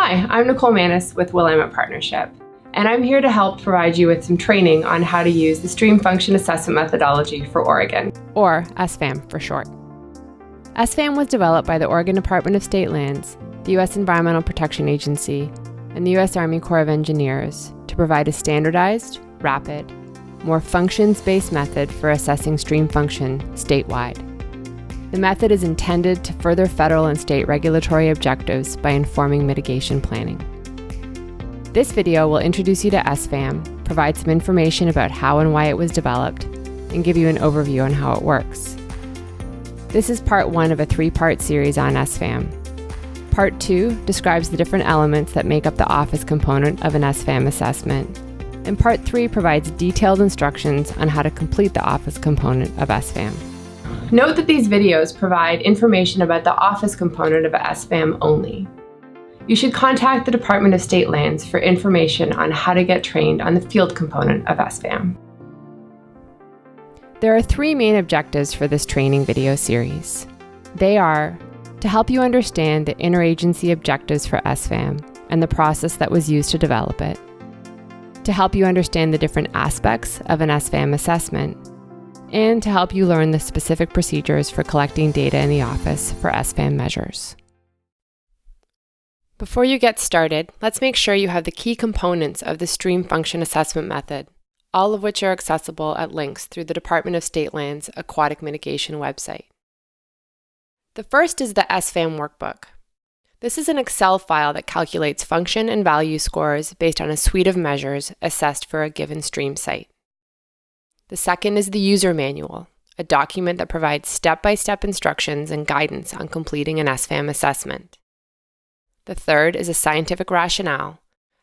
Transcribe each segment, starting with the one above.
Hi, I'm Nicole Manis with Willamette Partnership, and I'm here to help provide you with some training on how to use the Stream Function Assessment methodology for Oregon, or SFAM for short. SFAM was developed by the Oregon Department of State Lands, the U.S. Environmental Protection Agency, and the U.S. Army Corps of Engineers to provide a standardized, rapid, more functions-based method for assessing stream function statewide. The method is intended to further federal and state regulatory objectives by informing mitigation planning. This video will introduce you to SFAM, provide some information about how and why it was developed, and give you an overview on how it works. This is part 1 of a 3-part series on SFAM. Part 2 describes the different elements that make up the office component of an SFAM assessment, and Part 3 provides detailed instructions on how to complete the office component of SFAM. Note that these videos provide information about the office component of SFAM only. You should contact the Department of State Lands for information on how to get trained on the field component of SFAM. There are 3 main objectives for this training video series. They are to help you understand the interagency objectives for SFAM and the process that was used to develop it, to help you understand the different aspects of an SFAM assessment, and to help you learn the specific procedures for collecting data in the office for SFAM measures. Before you get started, let's make sure you have the key components of the Stream Function Assessment method, all of which are accessible at links through the Department of State Lands Aquatic Mitigation website. The first is the SFAM Workbook. This is an Excel file that calculates function and value scores based on a suite of measures assessed for a given stream site. The second is the User Manual, a document that provides step-by-step instructions and guidance on completing an SFAM assessment. The third is a Scientific Rationale,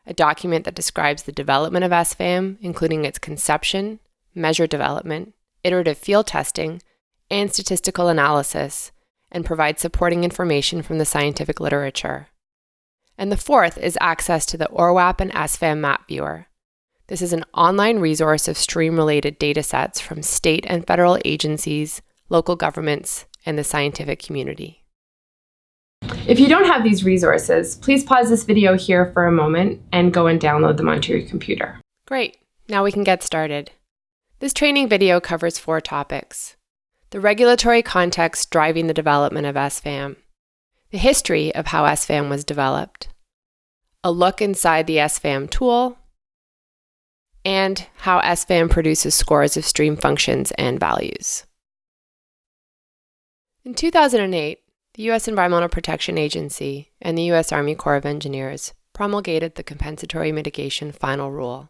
a document that describes the development of SFAM, including its conception, measure development, iterative field testing, and statistical analysis, and provides supporting information from the scientific literature. And the fourth is access to the ORWAP and SFAM Map Viewer. This is an online resource of stream-related datasets from state and federal agencies, local governments, and the scientific community. If you don't have these resources, please pause this video here for a moment and go and download them onto your computer. Great, now we can get started. This training video covers 4 topics: the regulatory context driving the development of SFAM, the history of how SFAM was developed, a look inside the SFAM tool, and how SFAM produces scores of stream functions and values. In 2008, the U.S. Environmental Protection Agency and the U.S. Army Corps of Engineers promulgated the Compensatory Mitigation Final Rule.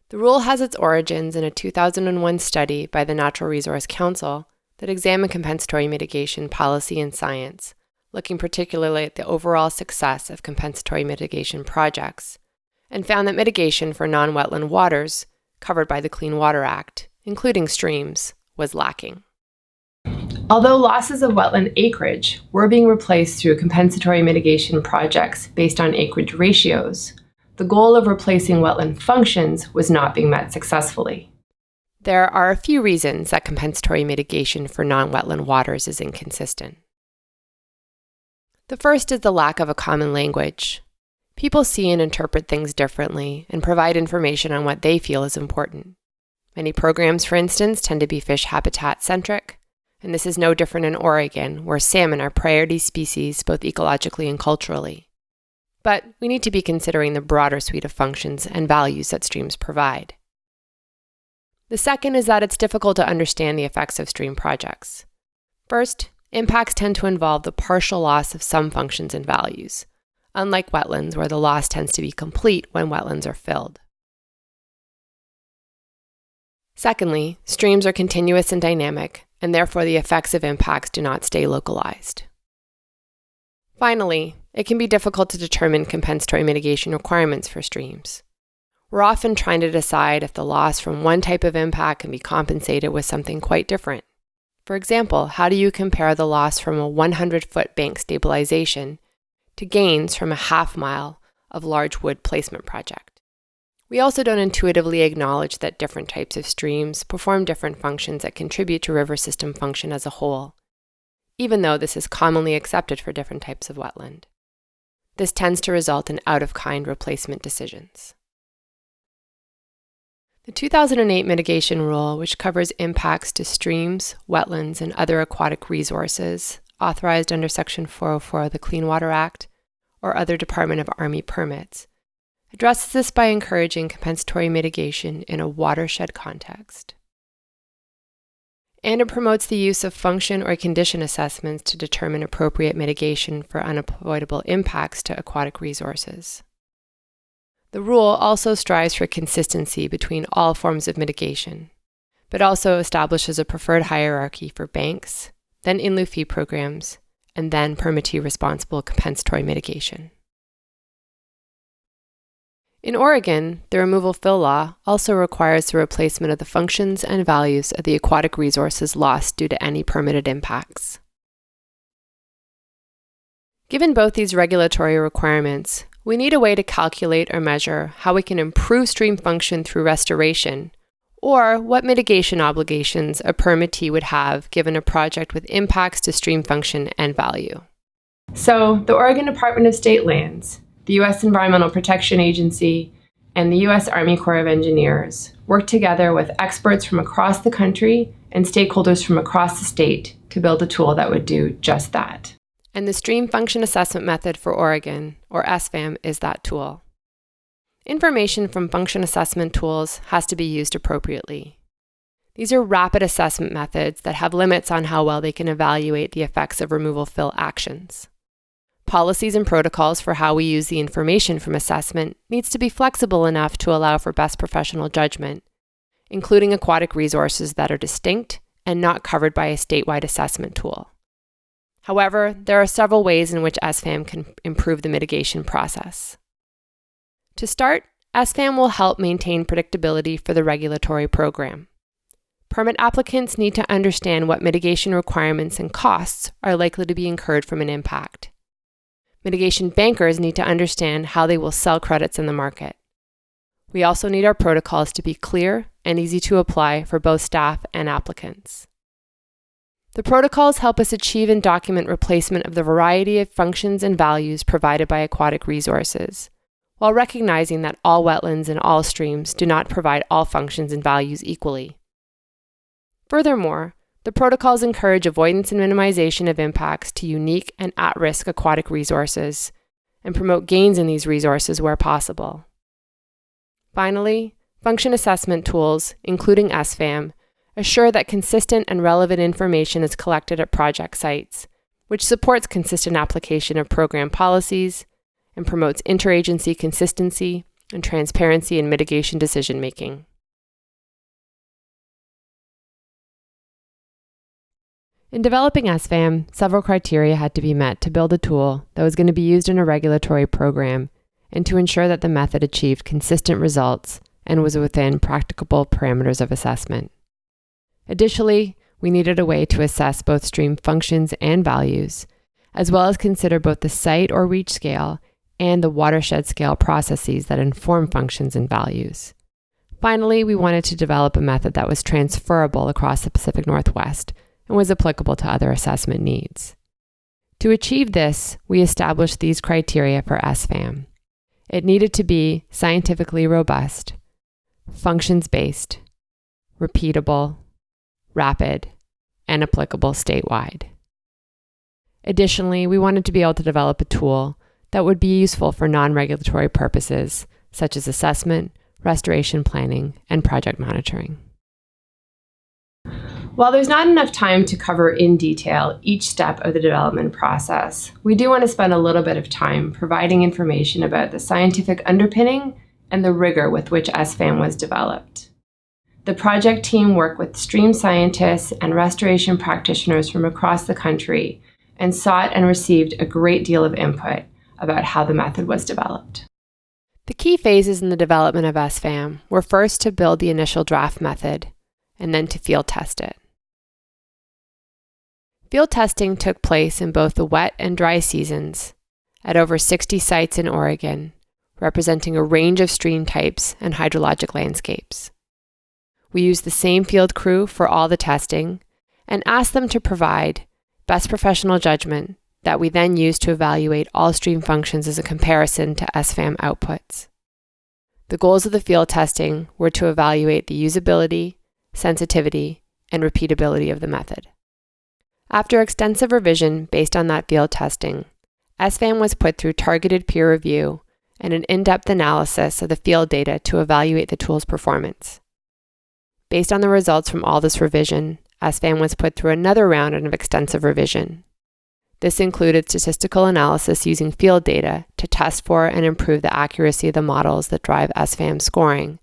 The rule has its origins in a 2001 study by the Natural Resource Council that examined compensatory mitigation policy and science, looking particularly at the overall success of compensatory mitigation projects, and found that mitigation for non-wetland waters covered by the Clean Water Act, including streams, was lacking. Although losses of wetland acreage were being replaced through compensatory mitigation projects based on acreage ratios, the goal of replacing wetland functions was not being met successfully. There are a few reasons that compensatory mitigation for non-wetland waters is inconsistent. The first is the lack of a common language. People see and interpret things differently and provide information on what they feel is important. Many programs, for instance, tend to be fish habitat-centric, and this is no different in Oregon, where salmon are priority species both ecologically and culturally. But we need to be considering the broader suite of functions and values that streams provide. The second is that it's difficult to understand the effects of stream projects. First, impacts tend to involve the partial loss of some functions and values, unlike wetlands where the loss tends to be complete when wetlands are filled. Secondly, streams are continuous and dynamic, and therefore the effects of impacts do not stay localized. Finally, it can be difficult to determine compensatory mitigation requirements for streams. We're often trying to decide if the loss from one type of impact can be compensated with something quite different. For example, how do you compare the loss from a 100-foot bank stabilization to gains from a half-mile of large wood placement project? We also don't intuitively acknowledge that different types of streams perform different functions that contribute to river system function as a whole, even though this is commonly accepted for different types of wetland. This tends to result in out-of-kind replacement decisions. The 2008 mitigation rule, which covers impacts to streams, wetlands, and other aquatic resources, authorized under Section 404 of the Clean Water Act or other Department of Army permits, addresses this by encouraging compensatory mitigation in a watershed context. And it promotes the use of function or condition assessments to determine appropriate mitigation for unavoidable impacts to aquatic resources. The rule also strives for consistency between all forms of mitigation, but also establishes a preferred hierarchy for banks, then in lieu fee programs, and then permittee-responsible compensatory mitigation. In Oregon, the removal fill law also requires the replacement of the functions and values of the aquatic resources lost due to any permitted impacts. Given both these regulatory requirements, we need a way to calculate or measure how we can improve stream function through restoration, or what mitigation obligations a permittee would have given a project with impacts to stream function and value. So, the Oregon Department of State Lands, the U.S. Environmental Protection Agency, and the U.S. Army Corps of Engineers worked together with experts from across the country and stakeholders from across the state to build a tool that would do just that. And the Stream Function Assessment Method for Oregon, or SFAM, is that tool. Information from function assessment tools has to be used appropriately. These are rapid assessment methods that have limits on how well they can evaluate the effects of removal fill actions. Policies and protocols for how we use the information from assessment needs to be flexible enough to allow for best professional judgment, including aquatic resources that are distinct and not covered by a statewide assessment tool. However, there are several ways in which SFAM can improve the mitigation process. To start, SFAM will help maintain predictability for the regulatory program. Permit applicants need to understand what mitigation requirements and costs are likely to be incurred from an impact. Mitigation bankers need to understand how they will sell credits in the market. We also need our protocols to be clear and easy to apply for both staff and applicants. The protocols help us achieve and document replacement of the variety of functions and values provided by aquatic resources, while recognizing that all wetlands and all streams do not provide all functions and values equally. Furthermore, the protocols encourage avoidance and minimization of impacts to unique and at-risk aquatic resources, and promote gains in these resources where possible. Finally, function assessment tools, including SFAM, assure that consistent and relevant information is collected at project sites, which supports consistent application of program policies and promotes interagency consistency and transparency in mitigation decision-making. In developing SFAM, several criteria had to be met to build a tool that was going to be used in a regulatory program and to ensure that the method achieved consistent results and was within practicable parameters of assessment. Additionally, we needed a way to assess both stream functions and values, as well as consider both the site or reach scale and the watershed scale processes that inform functions and values. Finally, we wanted to develop a method that was transferable across the Pacific Northwest and was applicable to other assessment needs. To achieve this, we established these criteria for SFAM. It needed to be scientifically robust, functions-based, repeatable, rapid, and applicable statewide. Additionally, we wanted to be able to develop a tool that would be useful for non-regulatory purposes, such as assessment, restoration planning, and project monitoring. While there's not enough time to cover in detail each step of the development process, we do want to spend a little bit of time providing information about the scientific underpinning and the rigor with which SFAM was developed. The project team worked with stream scientists and restoration practitioners from across the country and sought and received a great deal of input about how the method was developed. The key phases in the development of SFAM were first to build the initial draft method and then to field test it. Field testing took place in both the wet and dry seasons at over 60 sites in Oregon, representing a range of stream types and hydrologic landscapes. We used the same field crew for all the testing and asked them to provide best professional judgment that we then use to evaluate all stream functions as a comparison to SFAM outputs. The goals of the field testing were to evaluate the usability, sensitivity, and repeatability of the method. After extensive revision based on that field testing, SFAM was put through targeted peer review and an in-depth analysis of the field data to evaluate the tool's performance. Based on the results from all this revision, SFAM was put through another round of extensive revision. This included statistical analysis using field data to test for and improve the accuracy of the models that drive SFAM scoring,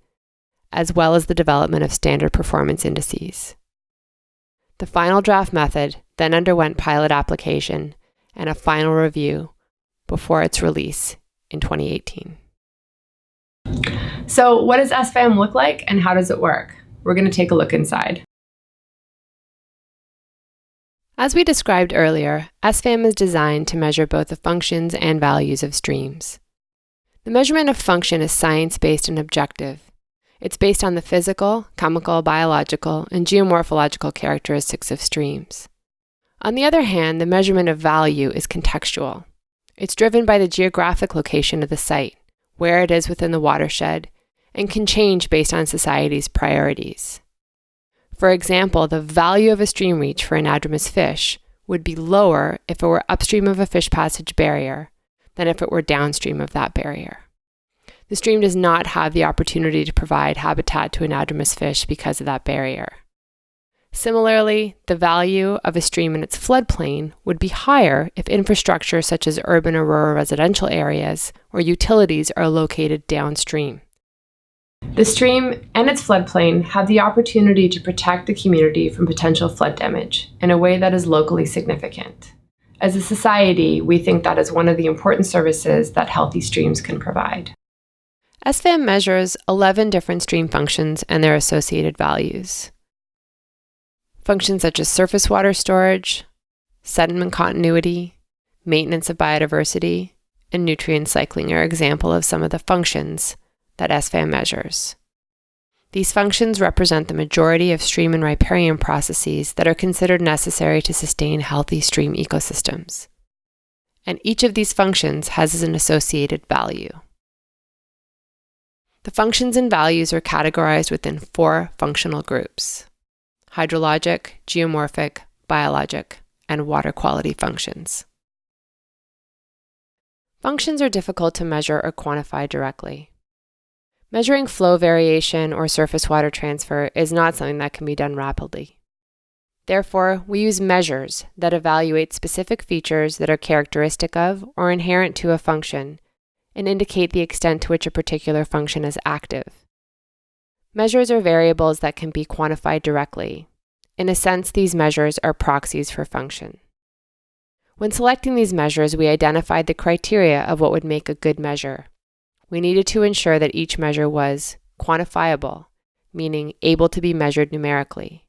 as well as the development of standard performance indices. The final draft method then underwent pilot application and a final review before its release in 2018. So what does SFAM look like and how does it work? We're going to take a look inside. As we described earlier, SFAM is designed to measure both the functions and values of streams. The measurement of function is science-based and objective. It's based on the physical, chemical, biological, and geomorphological characteristics of streams. On the other hand, the measurement of value is contextual. It's driven by the geographic location of the site, where it is within the watershed, and can change based on society's priorities. For example, the value of a stream reach for anadromous fish would be lower if it were upstream of a fish passage barrier than if it were downstream of that barrier. The stream does not have the opportunity to provide habitat to anadromous fish because of that barrier. Similarly, the value of a stream in its floodplain would be higher if infrastructure such as urban or rural residential areas or utilities are located downstream. The stream and its floodplain have the opportunity to protect the community from potential flood damage in a way that is locally significant. As a society, we think that is one of the important services that healthy streams can provide. SFAM measures 11 different stream functions and their associated values. Functions such as surface water storage, sediment continuity, maintenance of biodiversity, and nutrient cycling are examples of some of the functions that SFAM measures. These functions represent the majority of stream and riparian processes that are considered necessary to sustain healthy stream ecosystems. And each of these functions has an associated value. The functions and values are categorized within 4 functional groups: hydrologic, geomorphic, biologic, and water quality functions. Functions are difficult to measure or quantify directly. Measuring flow variation or surface water transfer is not something that can be done rapidly. Therefore, we use measures that evaluate specific features that are characteristic of or inherent to a function and indicate the extent to which a particular function is active. Measures are variables that can be quantified directly. In a sense, these measures are proxies for function. When selecting these measures, we identified the criteria of what would make a good measure. We needed to ensure that each measure was quantifiable, meaning able to be measured numerically;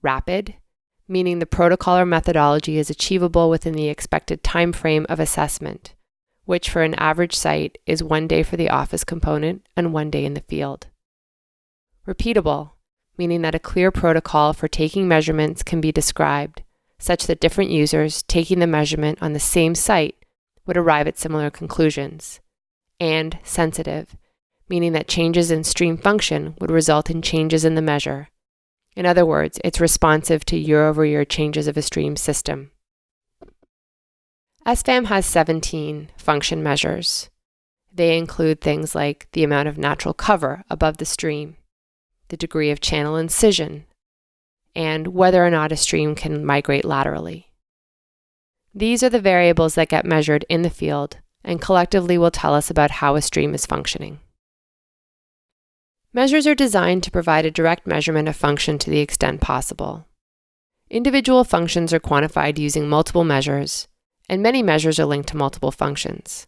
rapid, meaning the protocol or methodology is achievable within the expected time frame of assessment, which for an average site is 1 day for the office component and 1 day in the field; repeatable, meaning that a clear protocol for taking measurements can be described, such that different users taking the measurement on the same site would arrive at similar conclusions; and sensitive, meaning that changes in stream function would result in changes in the measure. In other words, it's responsive to year-over-year changes of a stream system. SFAM has 17 function measures. They include things like the amount of natural cover above the stream, the degree of channel incision, and whether or not a stream can migrate laterally. These are the variables that get measured in the field and collectively will tell us about how a stream is functioning. Measures are designed to provide a direct measurement of function to the extent possible. Individual functions are quantified using multiple measures, and many measures are linked to multiple functions.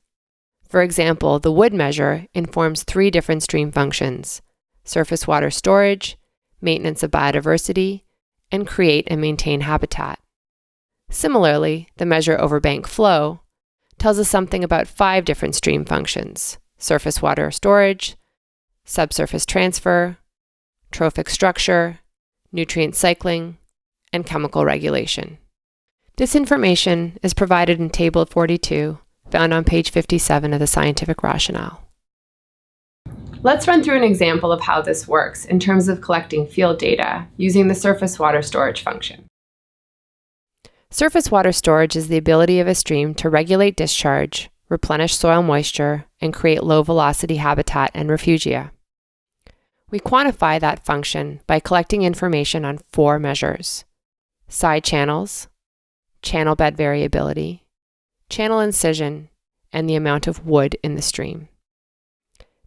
For example, the wood measure informs 3 different stream functions: surface water storage, maintenance of biodiversity, and create and maintain habitat. Similarly, the measure over bank flow tells us something about 5 different stream functions: surface water storage, subsurface transfer, trophic structure, nutrient cycling, and chemical regulation. This information is provided in Table 42, found on page 57 of the scientific rationale. Let's run through an example of how this works in terms of collecting field data using the surface water storage function. Surface water storage is the ability of a stream to regulate discharge, replenish soil moisture, and create low-velocity habitat and refugia. We quantify that function by collecting information on 4 measures: side channels, channel bed variability, channel incision, and the amount of wood in the stream.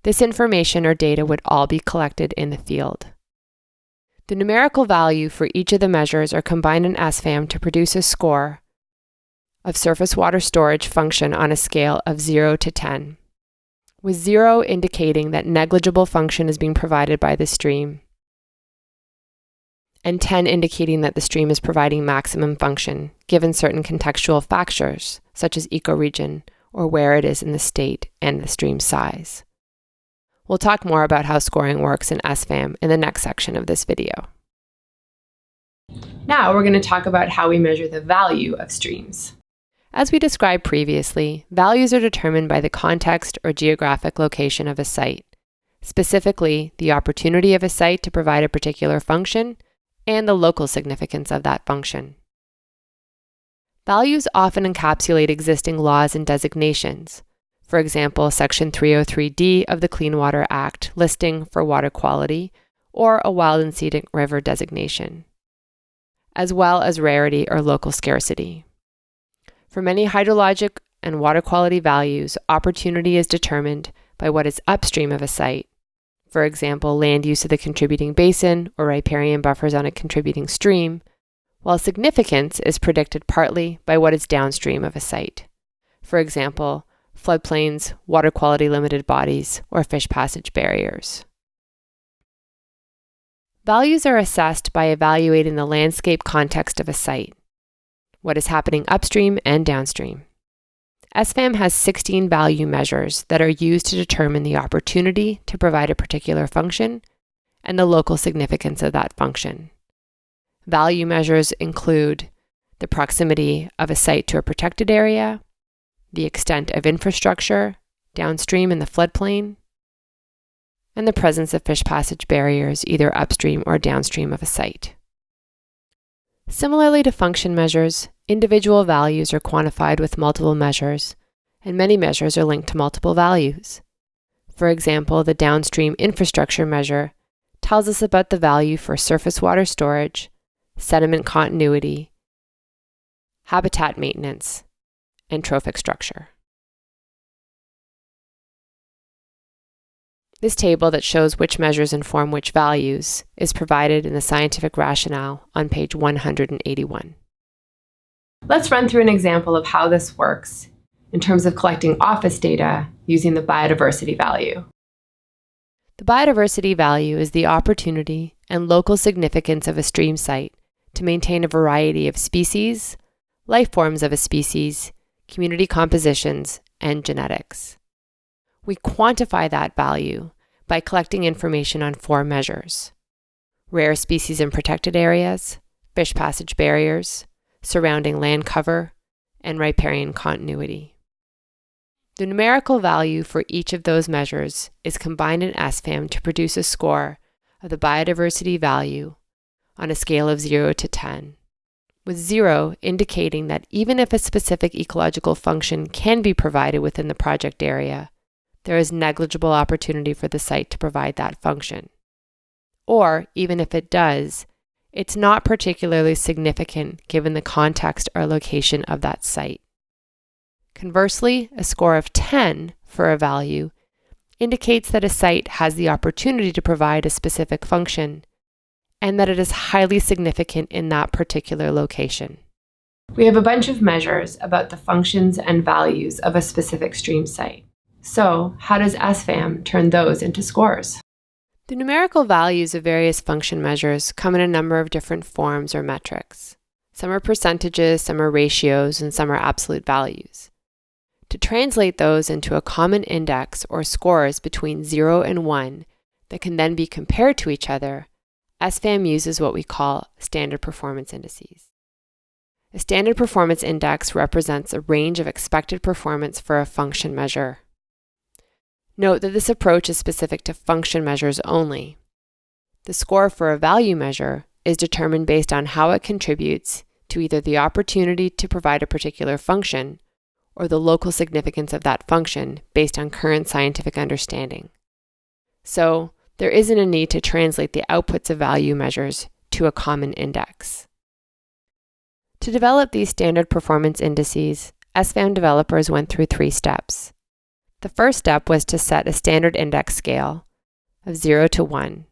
This information or data would all be collected in the field. The numerical value for each of the measures are combined in SFAM to produce a score of surface water storage function on a scale of 0 to 10, with 0 indicating that negligible function is being provided by the stream, and 10 indicating that the stream is providing maximum function, given certain contextual factors, such as ecoregion or where it is in the state and the stream size. We'll talk more about how scoring works in SFAM in the next section of this video. Now we're going to talk about how we measure the value of streams. As we described previously, values are determined by the context or geographic location of a site, specifically the opportunity of a site to provide a particular function and the local significance of that function. Values often encapsulate existing laws and designations. For example, Section 303D of the Clean Water Act listing for water quality, or a wild and scenic river designation, as well as rarity or local scarcity. For many hydrologic and water quality values, opportunity is determined by what is upstream of a site. For example, land use of the contributing basin or riparian buffers on a contributing stream, while significance is predicted partly by what is downstream of a site. For example, floodplains, water quality limited bodies, or fish passage barriers. Values are assessed by evaluating the landscape context of a site, what is happening upstream and downstream. SFAM has 16 value measures that are used to determine the opportunity to provide a particular function and the local significance of that function. Value measures include the proximity of a site to a protected area, the extent of infrastructure downstream in the floodplain, and the presence of fish passage barriers either upstream or downstream of a site. Similarly to function measures, individual values are quantified with multiple measures, and many measures are linked to multiple values. For example, the downstream infrastructure measure tells us about the value for surface water storage, sediment continuity, habitat maintenance, and trophic structure. This table that shows which measures inform which values is provided in the scientific rationale on page 181. Let's run through an example of how this works in terms of collecting office data using the biodiversity value. The biodiversity value is the opportunity and local significance of a stream site to maintain a variety of species, life forms of a species, community compositions, and genetics. We quantify that value by collecting information on 4 measures: rare species in protected areas, fish passage barriers, surrounding land cover, and riparian continuity. The numerical value for each of those measures is combined in SFAM to produce a score of the biodiversity value on a scale of 0 to 10, with 0 indicating that even if a specific ecological function can be provided within the project area, there is negligible opportunity for the site to provide that function. Or, even if it does, it's not particularly significant given the context or location of that site. Conversely, a score of 10 for a value indicates that a site has the opportunity to provide a specific function and that it is highly significant in that particular location. We have a bunch of measures about the functions and values of a specific stream site. So, how does SFAM turn those into scores? The numerical values of various function measures come in a number of different forms or metrics. Some are percentages, some are ratios, and some are absolute values. To translate those into a common index or scores between 0 and 1 that can then be compared to each other, SFAM uses what we call standard performance indices. A standard performance index represents a range of expected performance for a function measure. Note that this approach is specific to function measures only. The score for a value measure is determined based on how it contributes to either the opportunity to provide a particular function or the local significance of that function based on current scientific understanding. So, there isn't a need to translate the outputs of value measures to a common index. To develop these standard performance indices, SFAM developers went through 3 steps. The first step was to set a standard index scale of 0 to 1,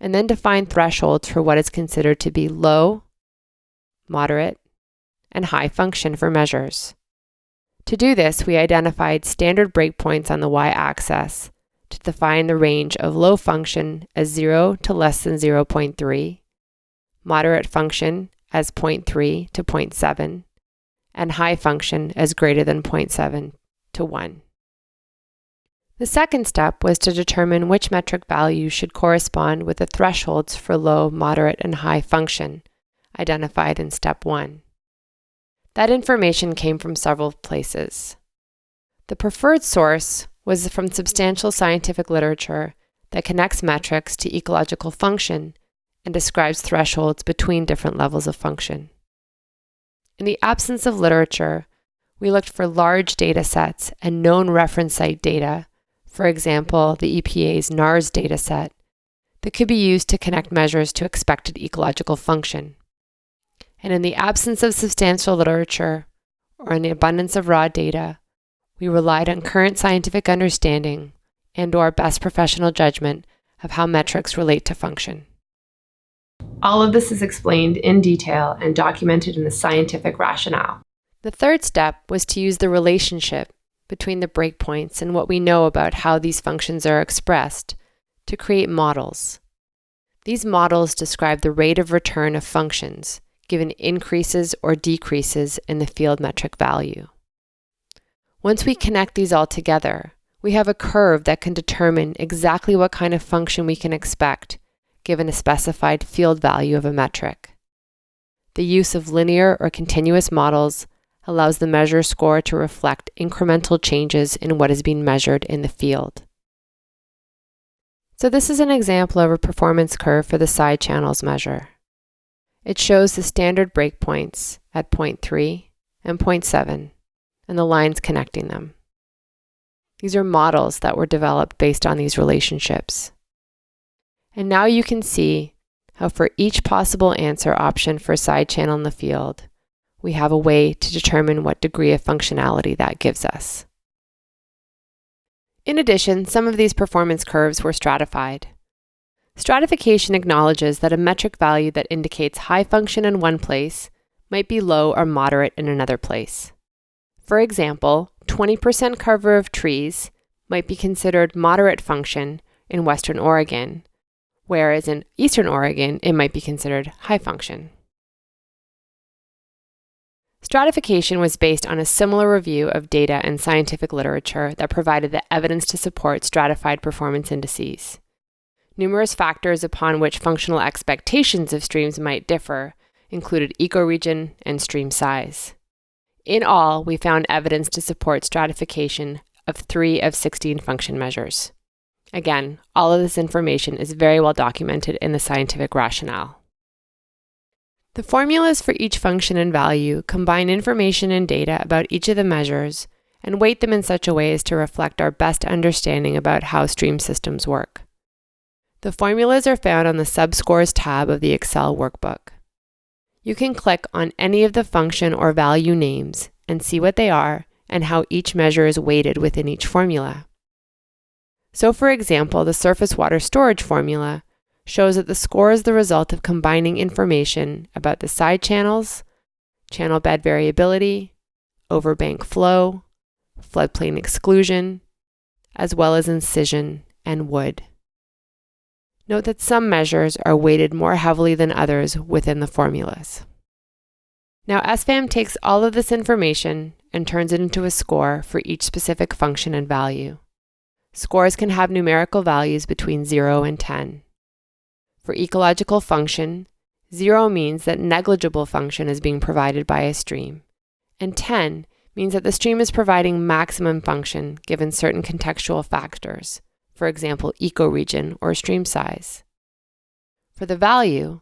and then define thresholds for what is considered to be low, moderate, and high function for measures. To do this, we identified standard breakpoints on the y-axis to define the range of low function as 0 to less than 0.3, moderate function as 0.3 to 0.7, and high function as greater than 0.7 to 1. The second step was to determine which metric value should correspond with the thresholds for low, moderate, and high function identified in step 1. That information came from several places. The preferred source was from substantial scientific literature that connects metrics to ecological function and describes thresholds between different levels of function. In the absence of literature, we looked for large data sets and known reference site data, for example, the EPA's NARS dataset, that could be used to connect measures to expected ecological function. And in the absence of substantial literature, or in the abundance of raw data, we relied on current scientific understanding and/or best professional judgment of how metrics relate to function. All of this is explained in detail and documented in the scientific rationale. The third step was to use the relationship between the breakpoints and what we know about how these functions are expressed to create models. These models describe the rate of return of functions given increases or decreases in the field metric value. Once we connect these all together, we have a curve that can determine exactly what kind of function we can expect given a specified field value of a metric. The use of linear or continuous models allows the measure score to reflect incremental changes in what is being measured in the field. So this is an example of a performance curve for the side channels measure. It shows the standard breakpoints at 0.3 and 0.7 and the lines connecting them. These are models that were developed based on these relationships. And now you can see how for each possible answer option for side channel in the field, we have a way to determine what degree of functionality that gives us. In addition, some of these performance curves were stratified. Stratification acknowledges that a metric value that indicates high function in one place might be low or moderate in another place. For example, 20% cover of trees might be considered moderate function in Western Oregon, whereas in Eastern Oregon, it might be considered high function. Stratification was based on a similar review of data and scientific literature that provided the evidence to support stratified performance indices. Numerous factors upon which functional expectations of streams might differ included ecoregion and stream size. In all, we found evidence to support stratification of 3 of 16 function measures. Again, all of this information is very well documented in the scientific rationale. The formulas for each function and value combine information and data about each of the measures and weight them in such a way as to reflect our best understanding about how stream systems work. The formulas are found on the Subscores tab of the Excel workbook. You can click on any of the function or value names and see what they are and how each measure is weighted within each formula. So for example, the surface water storage formula shows that the score is the result of combining information about the side channels, channel bed variability, overbank flow, floodplain exclusion, as well as incision and wood. Note that some measures are weighted more heavily than others within the formulas. Now SFAM takes all of this information and turns it into a score for each specific function and value. Scores can have numerical values between 0 and 10. For ecological function, 0 means that negligible function is being provided by a stream, and 10 means that the stream is providing maximum function given certain contextual factors, for example, ecoregion or stream size. For the value,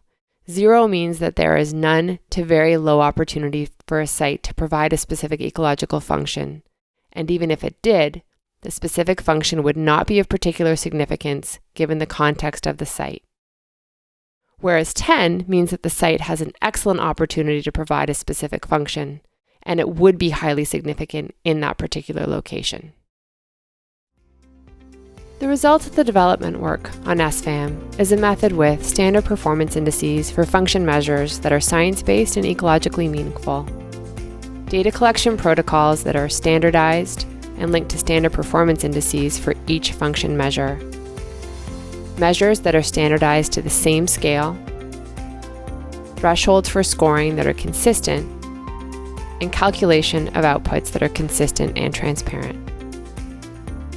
0 means that there is none to very low opportunity for a site to provide a specific ecological function, and even if it did, the specific function would not be of particular significance given the context of the site. Whereas 10 means that the site has an excellent opportunity to provide a specific function, and it would be highly significant in that particular location. The result of the development work on SFAM is a method with standard performance indices for function measures that are science-based and ecologically meaningful, data collection protocols that are standardized and linked to standard performance indices for each function measure, measures that are standardized to the same scale, thresholds for scoring that are consistent, and calculation of outputs that are consistent and transparent.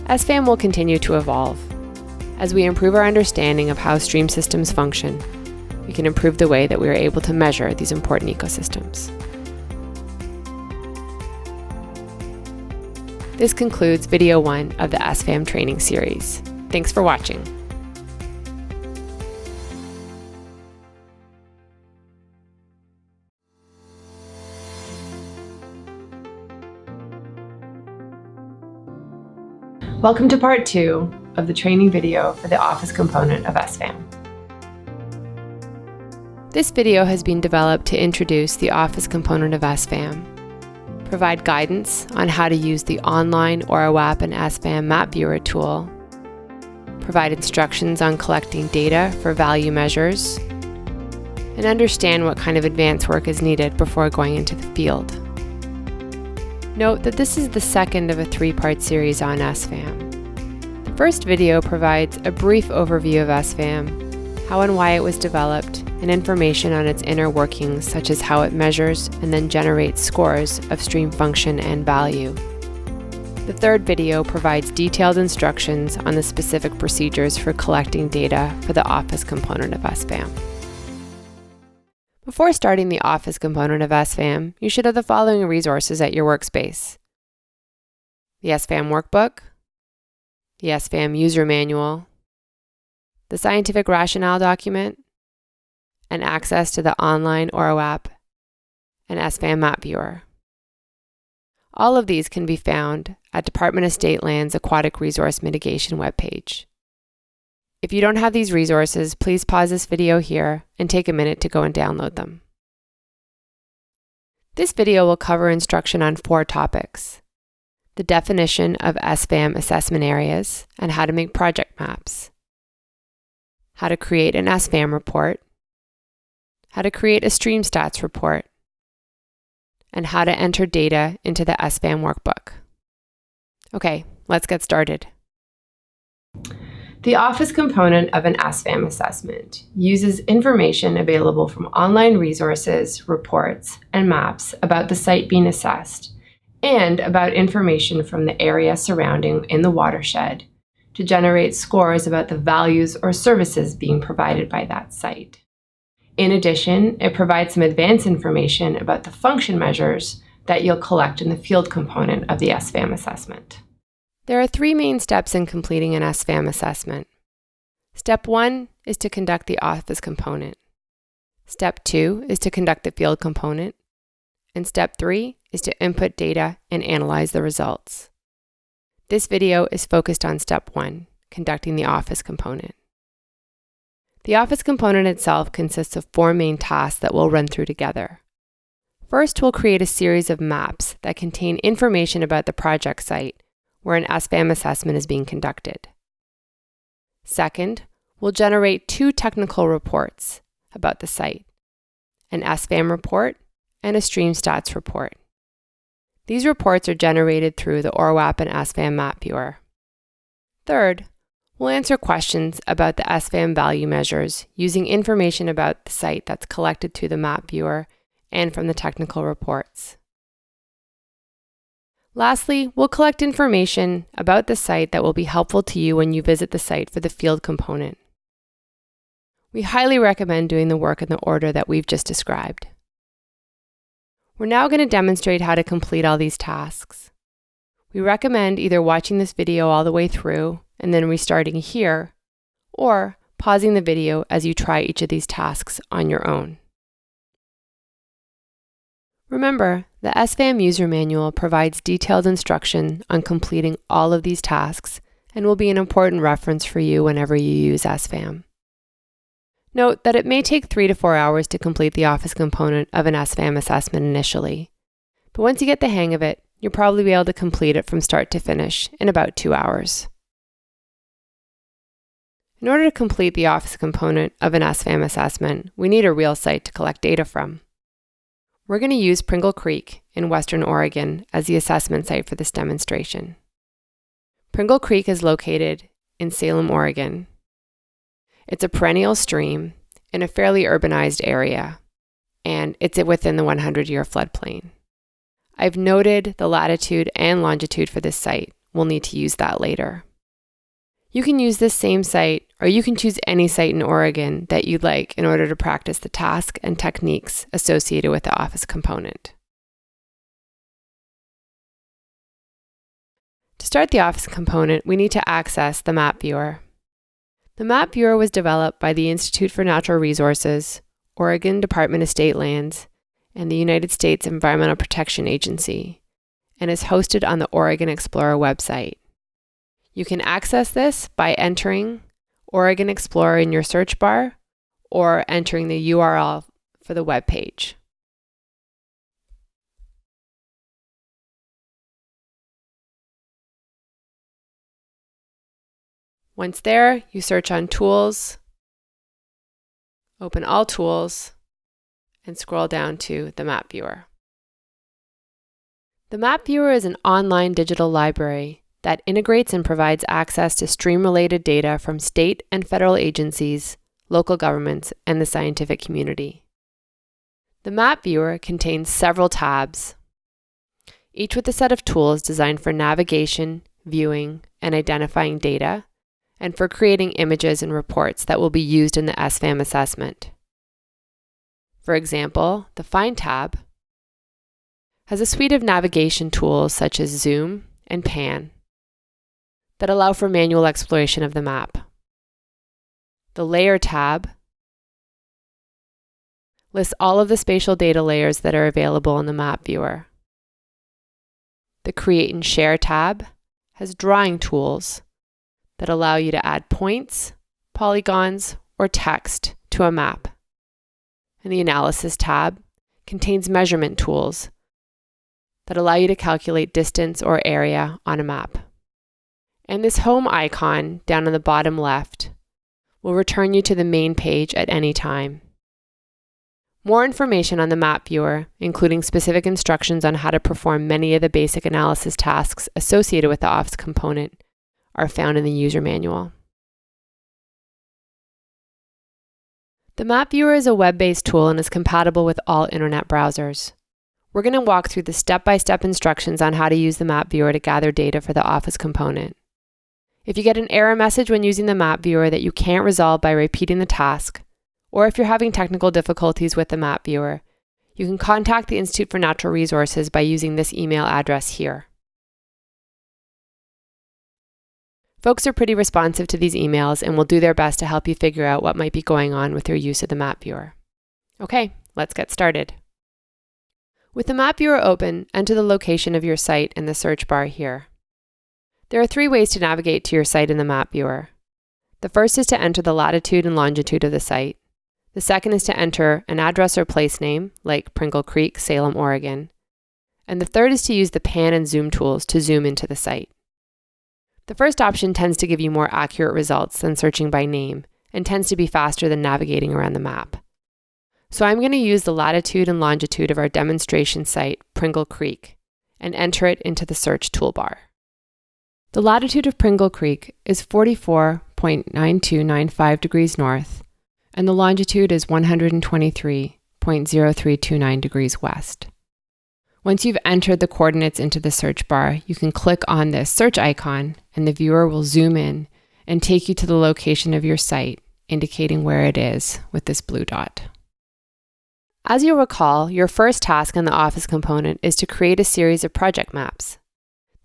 SFAM will continue to evolve. As we improve our understanding of how stream systems function, we can improve the way that we are able to measure these important ecosystems. This concludes video 1 of the SFAM training series. Thanks for watching. Welcome to part 2 of the training video for the Office component of SFAM. This video has been developed to introduce the Office component of SFAM, provide guidance on how to use the online ORWAP and SFAM Map Viewer tool, provide instructions on collecting data for value measures, and understand what kind of advanced work is needed before going into the field. Note that this is the second of a 3-part series on SFAM. The first video provides a brief overview of SFAM, how and why it was developed, and information on its inner workings such as how it measures and then generates scores of stream function and value. The third video provides detailed instructions on the specific procedures for collecting data for the Office component of SFAM. Before starting the Office component of SFAM, you should have the following resources at your workspace: the SFAM Workbook, the SFAM User Manual, the Scientific Rationale document, and access to the online ORWAP and SFAM Map Viewer. All of these can be found at Department of State Lands Aquatic Resource Mitigation webpage. If you don't have these resources, please pause this video here and take a minute to go and download them. This video will cover instruction on 4 topics: the definition of SFAM assessment areas and how to make project maps, how to create an SFAM report, how to create a stream stats report, and how to enter data into the SFAM workbook. Okay, let's get started. The Office component of an SFAM assessment uses information available from online resources, reports, and maps about the site being assessed, and about information from the area surrounding in the watershed to generate scores about the values or services being provided by that site. In addition, it provides some advanced information about the function measures that you'll collect in the field component of the SFAM assessment. There are 3 main steps in completing an SFAM assessment. Step 1 is to conduct the Office component. Step 2 is to conduct the field component. And Step 3 is to input data and analyze the results. This video is focused on Step 1, conducting the Office component. The Office component itself consists of 4 main tasks that we'll run through together. First, we'll create a series of maps that contain information about the project site where an SFAM assessment is being conducted. Second, we'll generate 2 technical reports about the site, an SFAM report and a stream stats report. These reports are generated through the ORWAP and SFAM Map Viewer. Third, we'll answer questions about the SFAM value measures using information about the site that's collected through the Map Viewer and from the technical reports. Lastly, we'll collect information about the site that will be helpful to you when you visit the site for the field component. We highly recommend doing the work in the order that we've just described. We're now going to demonstrate how to complete all these tasks. We recommend either watching this video all the way through and then restarting here, or pausing the video as you try each of these tasks on your own. Remember, the SFAM user manual provides detailed instruction on completing all of these tasks and will be an important reference for you whenever you use SFAM. Note that it may take 3 to 4 hours to complete the Office component of an SFAM assessment initially, but once you get the hang of it, you'll probably be able to complete it from start to finish in about 2 hours. In order to complete the Office component of an SFAM assessment, we need a real site to collect data from. We're going to use Pringle Creek in Western Oregon as the assessment site for this demonstration. Pringle Creek is located in Salem, Oregon. It's a perennial stream in a fairly urbanized area, and it's within the 100-year floodplain. I've noted the latitude and longitude for this site. We'll need to use that later. You can use this same site, or you can choose any site in Oregon that you'd like in order to practice the task and techniques associated with the Office component. To start the Office component, we need to access the Map Viewer. The Map Viewer was developed by the Institute for Natural Resources, Oregon Department of State Lands, and the United States Environmental Protection Agency, and is hosted on the Oregon Explorer website. You can access this by entering Oregon Explorer in your search bar or entering the URL for the web page. Once there, you search on Tools, open All Tools, and scroll down to the Map Viewer. The Map Viewer is an online digital library that integrates and provides access to stream-related data from state and federal agencies, local governments, and the scientific community. The Map Viewer contains several tabs, each with a set of tools designed for navigation, viewing, and identifying data, and for creating images and reports that will be used in the SFAM assessment. For example, the Find tab has a suite of navigation tools such as Zoom and Pan that allow for manual exploration of the map. The Layer tab lists all of the spatial data layers that are available in the Map Viewer. The Create and Share tab has drawing tools that allow you to add points, polygons, or text to a map. And the Analysis tab contains measurement tools that allow you to calculate distance or area on a map. And this home icon down on the bottom left will return you to the main page at any time. More information on the Map Viewer, including specific instructions on how to perform many of the basic analysis tasks associated with the Office component, are found in the user manual. The Map Viewer is a web-based tool and is compatible with all internet browsers. We're going to walk through the step-by-step instructions on how to use the Map Viewer to gather data for the Office component. If you get an error message when using the Map Viewer that you can't resolve by repeating the task, or if you're having technical difficulties with the Map Viewer, you can contact the Institute for Natural Resources by using this email address here. Folks are pretty responsive to these emails and will do their best to help you figure out what might be going on with your use of the Map Viewer. Okay, let's get started. With the Map Viewer open, enter the location of your site in the search bar here. There are 3 ways to navigate to your site in the Map Viewer. The first is to enter the latitude and longitude of the site. The second is to enter an address or place name, like Pringle Creek, Salem, Oregon. And the third is to use the Pan and Zoom tools to zoom into the site. The first option tends to give you more accurate results than searching by name and tends to be faster than navigating around the map. So I'm going to use the latitude and longitude of our demonstration site, Pringle Creek, and enter it into the search toolbar. The latitude of Pringle Creek is 44.9295 degrees north, and the longitude is 123.0329 degrees west. Once you've entered the coordinates into the search bar, you can click on this search icon and the viewer will zoom in and take you to the location of your site indicating where it is with this blue dot. As you'll recall, your first task in the Office component is to create a series of project maps.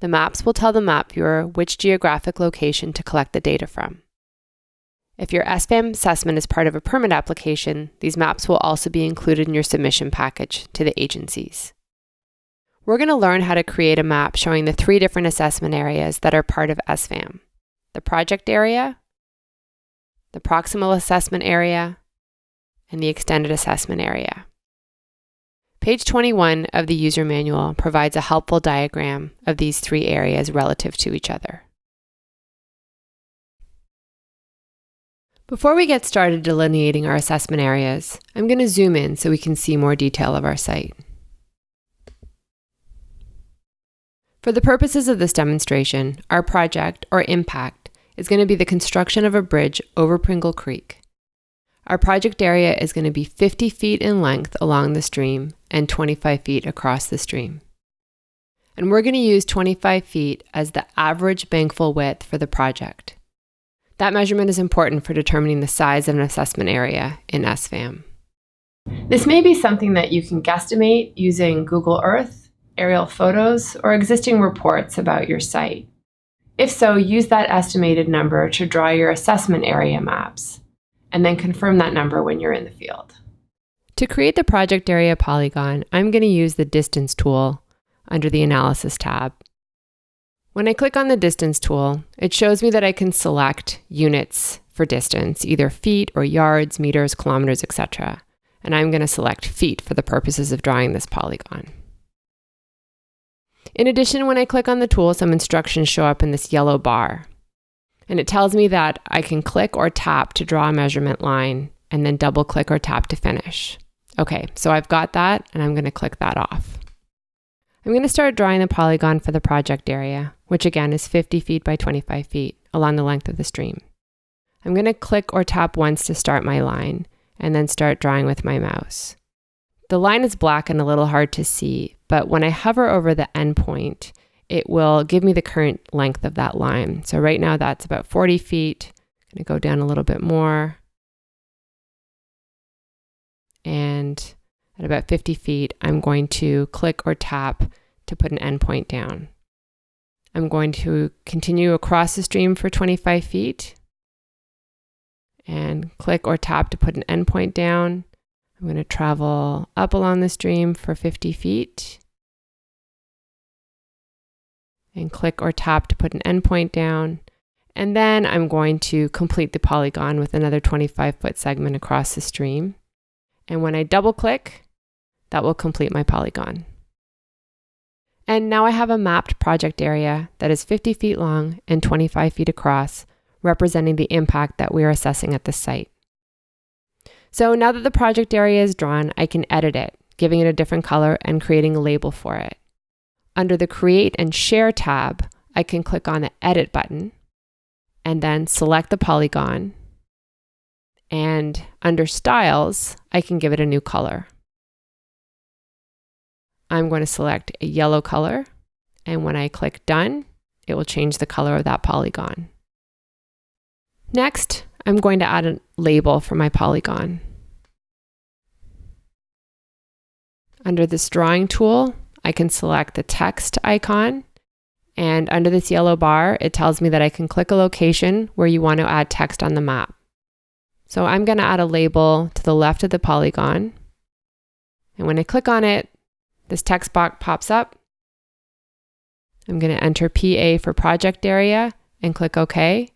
The maps will tell the map viewer which geographic location to collect the data from. If your SFAM assessment is part of a permit application, these maps will also be included in your submission package to the agencies. We're going to learn how to create a map showing the 3 different assessment areas that are part of SFAM: the project area, the proximal assessment area, and the extended assessment area. Page 21 of the user manual provides a helpful diagram of these 3 areas relative to each other. Before we get started delineating our assessment areas, I'm going to zoom in so we can see more detail of our site. For the purposes of this demonstration, our project, or impact, is going to be the construction of a bridge over Pringle Creek. Our project area is going to be 50 feet in length along the stream and 25 feet across the stream. And we're going to use 25 feet as the average bankful width for the project. That measurement is important for determining the size of an assessment area in SFAM. This may be something that you can guesstimate using Google Earth, aerial photos, or existing reports about your site. If so, use that estimated number to draw your assessment area maps, and then confirm that number when you're in the field. To create the project area polygon, I'm going to use the Distance tool under the Analysis tab. When I click on the Distance tool, it shows me that I can select units for distance, either feet or yards, meters, kilometers, etc. And I'm going to select feet for the purposes of drawing this polygon. In addition, when I click on the tool, some instructions show up in this yellow bar. And it tells me that I can click or tap to draw a measurement line, and then double click or tap to finish. Okay, so I've got that, and I'm going to click that off. I'm going to start drawing the polygon for the project area, which again is 50 feet by 25 feet along the length of the stream. I'm going to click or tap once to start my line, and then start drawing with my mouse. The line is black and a little hard to see, but when I hover over the endpoint, it will give me the current length of that line. So right now that's about 40 feet. I'm going to go down a little bit more. And at about 50 feet, I'm going to click or tap to put an endpoint down. I'm going to continue across the stream for 25 feet and click or tap to put an endpoint down. I'm going to travel up along the stream for 50 feet and click or tap to put an endpoint down. And then I'm going to complete the polygon with another 25-foot segment across the stream. And when I double click, that will complete my polygon. And now I have a mapped project area that is 50 feet long and 25 feet across, representing the impact that we are assessing at this site. So now that the project area is drawn, I can edit it, giving it a different color and creating a label for it. Under the Create and Share tab, I can click on the Edit button and then select the polygon. And under Styles, I can give it a new color. I'm going to select a yellow color, and when I click Done, it will change the color of that polygon. Next, I'm going to add a label for my polygon. Under this drawing tool, I can select the text icon, and under this yellow bar, it tells me that I can click a location where you want to add text on the map. So I'm going to add a label to the left of the polygon, and when I click on it, this text box pops up. I'm going to enter PA for project area and click OK.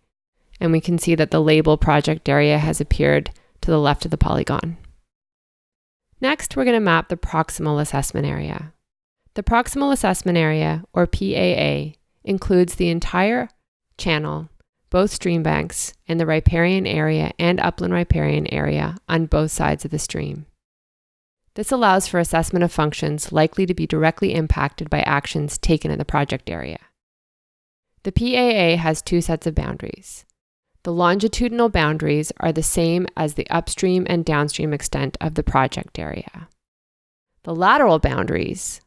And we can see that the label project area has appeared to the left of the polygon. Next, we're going to map the proximal assessment area. The proximal assessment area, or PAA, includes the entire channel, both stream banks, and the riparian area and upland riparian area on both sides of the stream. This allows for assessment of functions likely to be directly impacted by actions taken in the project area. The PAA has 2 sets of boundaries. The longitudinal boundaries are the same as the upstream and downstream extent of the project area. The lateral boundaries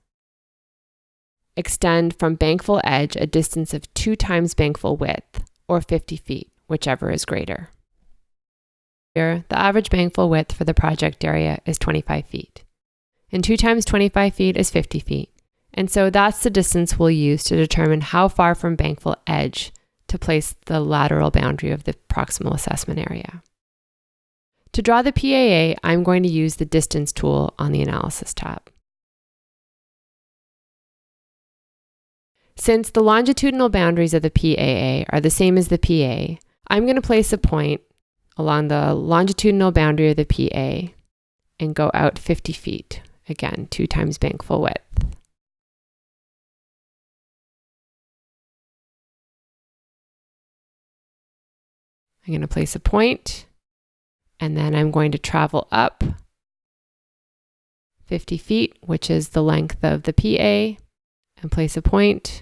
extend from bankful edge a distance of 2 times bankful width, or 50 feet, whichever is greater. Here, the average bankful width for the project area is 25 feet. And 2 times 25 feet is 50 feet. And so that's the distance we'll use to determine how far from bankful edge to place the lateral boundary of the proximal assessment area. To draw the PAA, I'm going to use the distance tool on the Analysis tab. Since the longitudinal boundaries of the PAA are the same as the PA, I'm going to place a point along the longitudinal boundary of the PA and go out 50 feet. Again, 2 times bankful width. I'm going to place a point, and then I'm going to travel up 50 feet, which is the length of the PA, and place a point.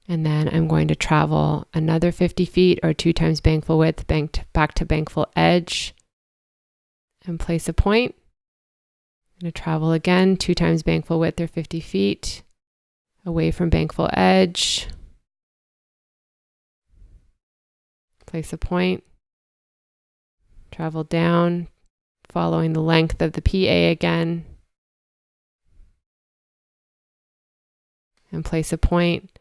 And then I'm going to travel another 50 feet, or 2 times bankful width, back to bankful edge, and place a point. I'm going to travel again, 2 times bankful width, or 50 feet, away from bankful edge. Place a point, travel down, following the length of the PA again, and place a point,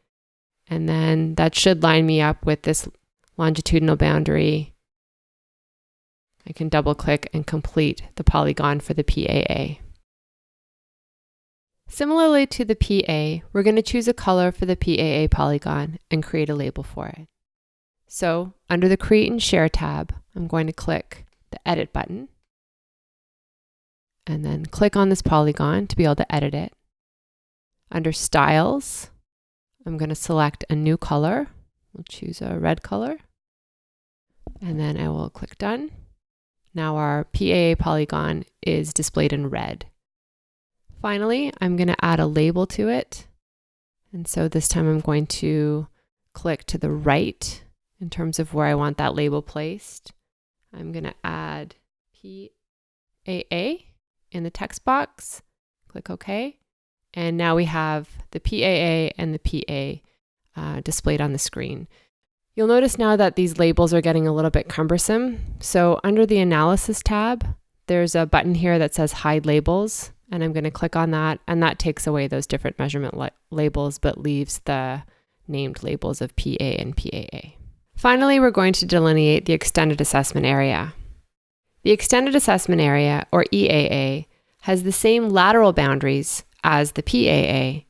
and then that should line me up with this longitudinal boundary. I can double click and complete the polygon for the PAA. Similarly to the PA, we're going to choose a color for the PAA polygon and create a label for it. So, under the Create and Share tab, I'm going to click the Edit button, and then click on this polygon to be able to edit it. Under Styles, I'm going to select a new color. We'll choose a red color, and then I will click Done. Now our PAA polygon is displayed in red. Finally, I'm going to add a label to it, and so this time I'm going to click to the right in terms of where I want that label placed. I'm going to add PAA in the text box, click OK, and now we have the PAA and the PA displayed on the screen. You'll notice now that these labels are getting a little bit cumbersome. So under the Analysis tab, there's a button here that says Hide Labels, and I'm going to click on that, and that takes away those different measurement labels but leaves the named labels of PA and PAA. Finally, we're going to delineate the Extended Assessment Area. The Extended Assessment Area, or EAA, has the same lateral boundaries as the PAA,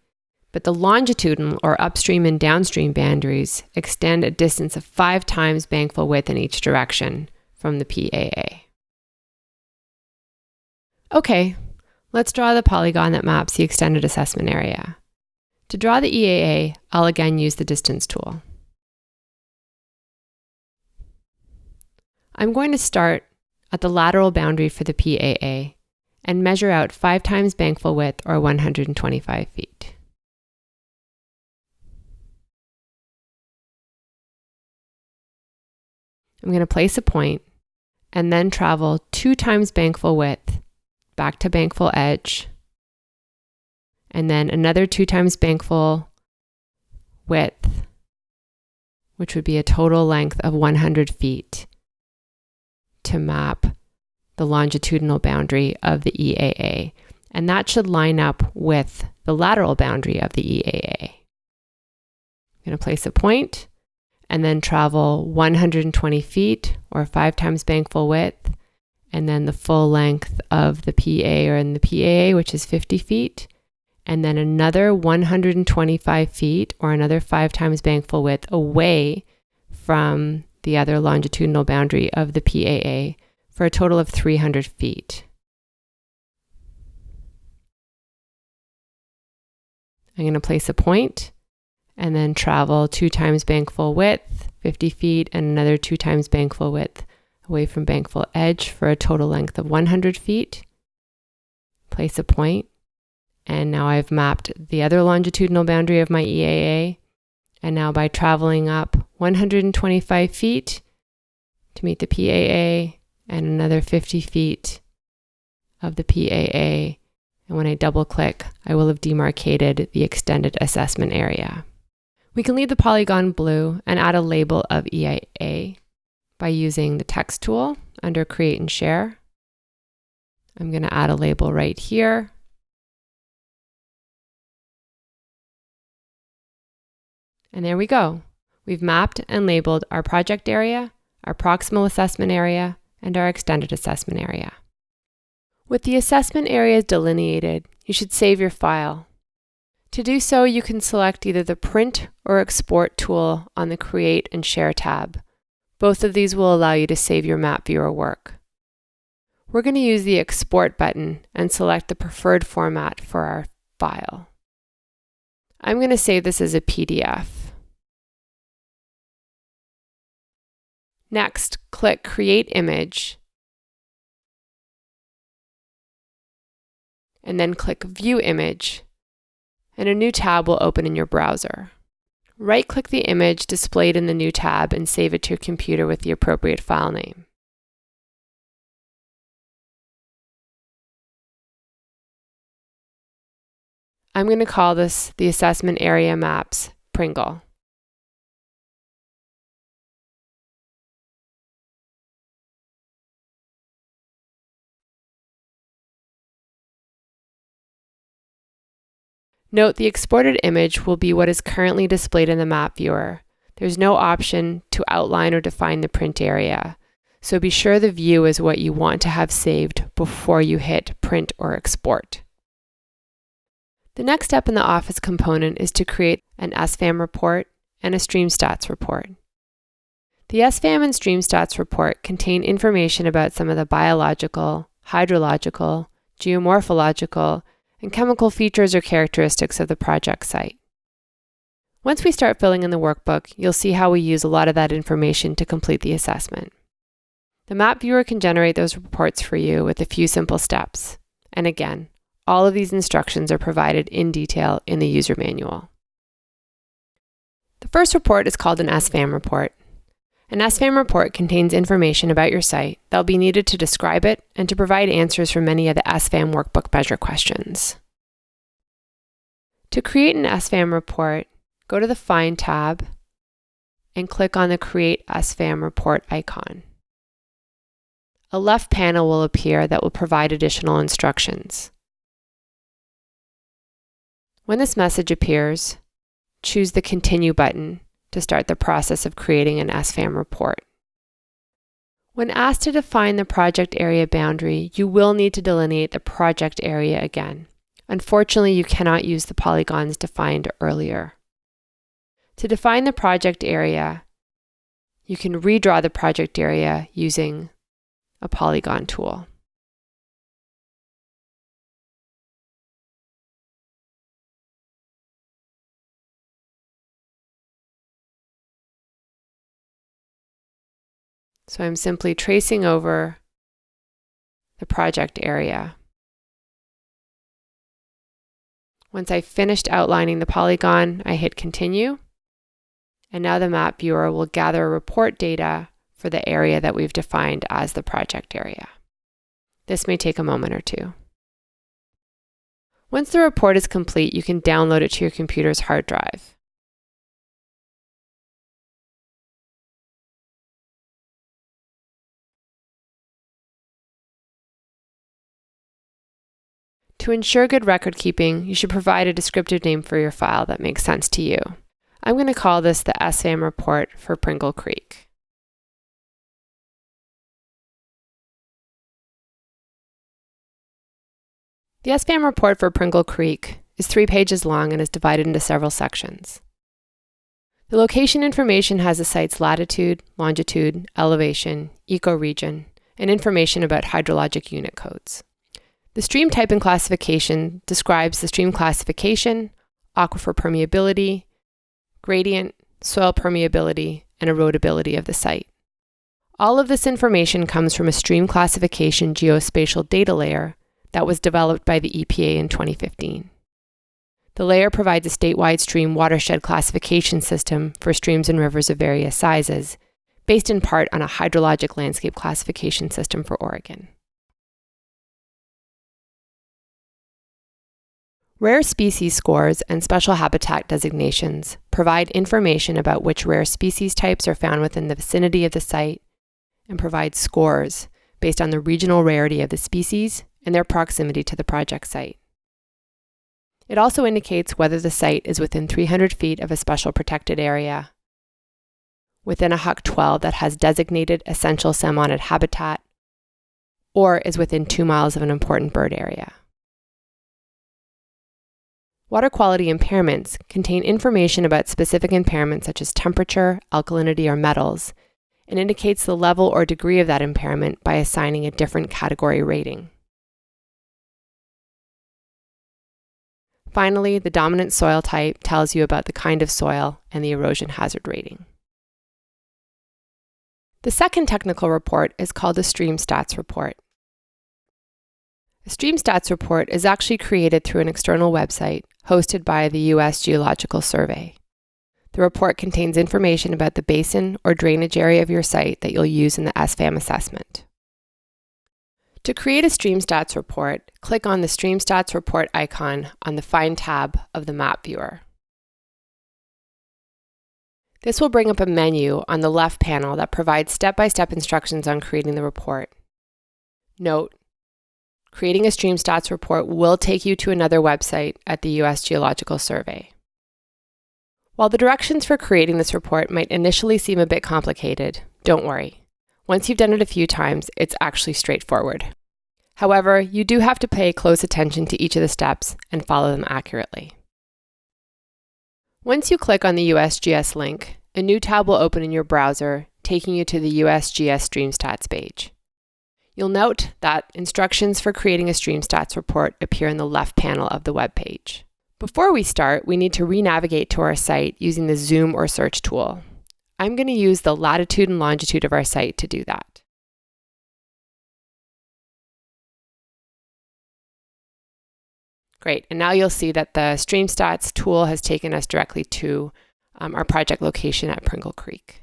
but the longitudinal or upstream and downstream boundaries extend a distance of 5 times bankful width in each direction from the PAA. Okay, let's draw the polygon that maps the Extended Assessment Area. To draw the EAA, I'll again use the Distance tool. I'm going to start at the lateral boundary for the PAA and measure out 5 times bankful width, or 125 feet. I'm going to place a point and then travel 2 times bankful width back to bankful edge, and then another 2 times bankful width, which would be a total length of 100 feet. To map the longitudinal boundary of the EAA, and that should line up with the lateral boundary of the EAA. I'm going to place a point and then travel 120 feet, or 5 times bankful width, and then the full length of the PA or in the PAA, which is 50 feet, and then another 125 feet, or another 5 times bankful width away from the other longitudinal boundary of the PAA, for a total of 300 feet. I'm going to place a point and then travel 2 times bankful width, 50 feet, and another 2 times bankful width away from bankful edge for a total length of 100 feet. Place a point, and now I've mapped the other longitudinal boundary of my EAA. And now by traveling up 125 feet to meet the PAA, and another 50 feet of the PAA, and when I double click, I will have demarcated the Extended Assessment Area. We can leave the polygon blue and add a label of EAA, by using the text tool under Create and Share. I'm going to add a label right here. And there we go. We've mapped and labeled our project area, our proximal assessment area, and our extended assessment area. With the assessment areas delineated, you should save your file. To do so, you can select either the Print or Export tool on the Create and Share tab. Both of these will allow you to save your map viewer work. We're going to use the Export button and select the preferred format for our file. I'm going to save this as a PDF. Next, click Create Image, and then click View Image, and a new tab will open in your browser. Right-click the image displayed in the new tab and save it to your computer with the appropriate file name. I'm going to call this the Assessment Area Maps Pringle. Note the exported image will be what is currently displayed in the map viewer. There's no option to outline or define the print area, so be sure the view is what you want to have saved before you hit Print or Export. The next step in the Office component is to create an SFAM report and a StreamStats report. The SFAM and StreamStats report contain information about some of the biological, hydrological, geomorphological, and chemical features or characteristics of the project site. Once we start filling in the workbook, you'll see how we use a lot of that information to complete the assessment. The map viewer can generate those reports for you with a few simple steps. And again, all of these instructions are provided in detail in the user manual. The first report is called an SFAM report. An SFAM report contains information about your site that will be needed to describe it and to provide answers for many of the SFAM workbook measure questions. To create an SFAM report, go to the Find tab and click on the Create SFAM Report icon. A left panel will appear that will provide additional instructions. When this message appears, choose the Continue button to start the process of creating an SFAM report. When asked to define the project area boundary, you will need to delineate the project area again. Unfortunately, you cannot use the polygons defined earlier. To define the project area, you can redraw the project area using a Polygon tool. So I'm simply tracing over the project area. Once I've finished outlining the polygon, I hit Continue. And now the map viewer will gather report data for the area that we've defined as the project area. This may take a moment or two. Once the report is complete, you can download it to your computer's hard drive. To ensure good record keeping, you should provide a descriptive name for your file that makes sense to you. I'm going to call this the SFAM report for Pringle Creek. The SFAM report for Pringle Creek is 3 pages long and is divided into several sections. The location information has the site's latitude, longitude, elevation, ecoregion, and information about hydrologic unit codes. The stream type and classification describes the stream classification, aquifer permeability, gradient, soil permeability, and erodibility of the site. All of this information comes from a stream classification geospatial data layer that was developed by the EPA in 2015. The layer provides a statewide stream watershed classification system for streams and rivers of various sizes, based in part on a hydrologic landscape classification system for Oregon. Rare species scores and special habitat designations provide information about which rare species types are found within the vicinity of the site and provides scores based on the regional rarity of the species and their proximity to the project site. It also indicates whether the site is within 300 feet of a special protected area, within a HUC 12 that has designated essential salmonid habitat, or is within 2 miles of an important bird area. Water quality impairments contain information about specific impairments such as temperature, alkalinity, or metals, and indicates the level or degree of that impairment by assigning a different category rating. Finally, the dominant soil type tells you about the kind of soil and the erosion hazard rating. The second technical report is called a stream stats report. A stream stats report is actually created through an external website hosted by the U.S. Geological Survey. The report contains information about the basin or drainage area of your site that you'll use in the SFAM assessment. To create a stream stats report, click on the Stream Stats Report icon on the Find tab of the map viewer. This will bring up a menu on the left panel that provides step-by-step instructions on creating the report. Note, creating a stream stats report will take you to another website at the U.S. Geological Survey. While the directions for creating this report might initially seem a bit complicated, don't worry. Once you've done it a few times, it's actually straightforward. However, you do have to pay close attention to each of the steps and follow them accurately. Once you click on the USGS link, a new tab will open in your browser, taking you to the USGS Stream Stats page. You'll note that instructions for creating a stream stats report appear in the left panel of the web page. Before we start, we need to re-navigate to our site using the zoom or search tool. I'm going to use the latitude and longitude of our site to do that. Great, and now you'll see that the Stream Stats tool has taken us directly to our project location at Pringle Creek.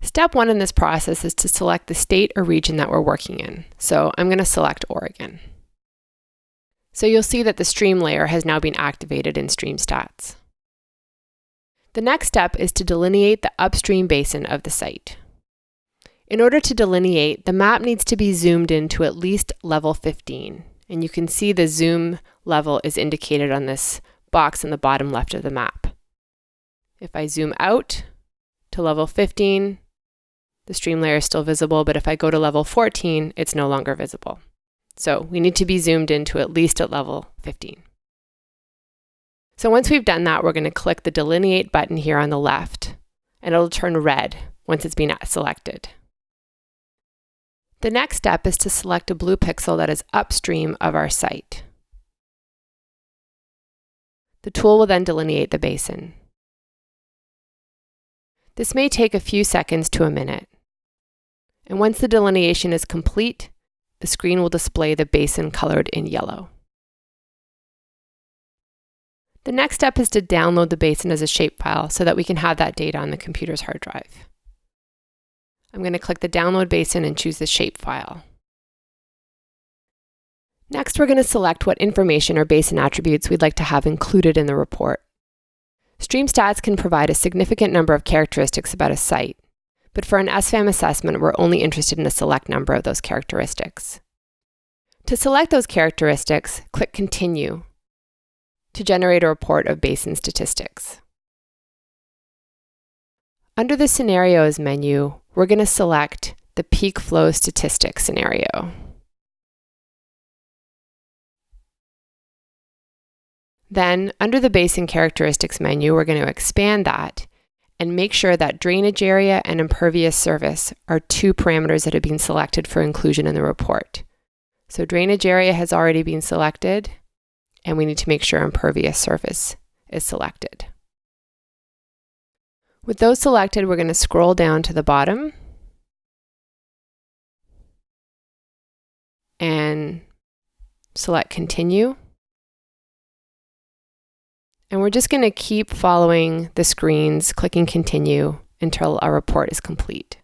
Step 1 in this process is to select the state or region that we're working in. So I'm going to select Oregon. So you'll see that the stream layer has now been activated in Stream Stats. The next step is to delineate the upstream basin of the site. In order to delineate, the map needs to be zoomed in to at least level 15. And you can see the zoom level is indicated on this box in the bottom left of the map. If I zoom out to level 15, the stream layer is still visible, but if I go to level 14, it's no longer visible. So we need to be zoomed into at least at level 15. So once we've done that, we're going to click the Delineate button here on the left, and it'll turn red once it's been selected. The next step is to select a blue pixel that is upstream of our site. The tool will then delineate the basin. This may take a few seconds to a minute. And once the delineation is complete, the screen will display the basin colored in yellow. The next step is to download the basin as a shapefile so that we can have that data on the computer's hard drive. I'm going to click the Download Basin and choose the shapefile. Next, we're going to select what information or basin attributes we'd like to have included in the report. Stream Stats can provide a significant number of characteristics about a site, but for an SFAM assessment, we're only interested in a select number of those characteristics. To select those characteristics, click Continue to generate a report of basin statistics. Under the Scenarios menu, we're going to select the Peak Flow Statistics scenario. Then, under the Basin Characteristics menu, we're going to expand that and make sure that drainage area and impervious surface are two parameters that have been selected for inclusion in the report. So drainage area has already been selected, and we need to make sure impervious surface is selected. With those selected, we're going to scroll down to the bottom and select Continue. And we're just going to keep following the screens, clicking Continue until our report is complete.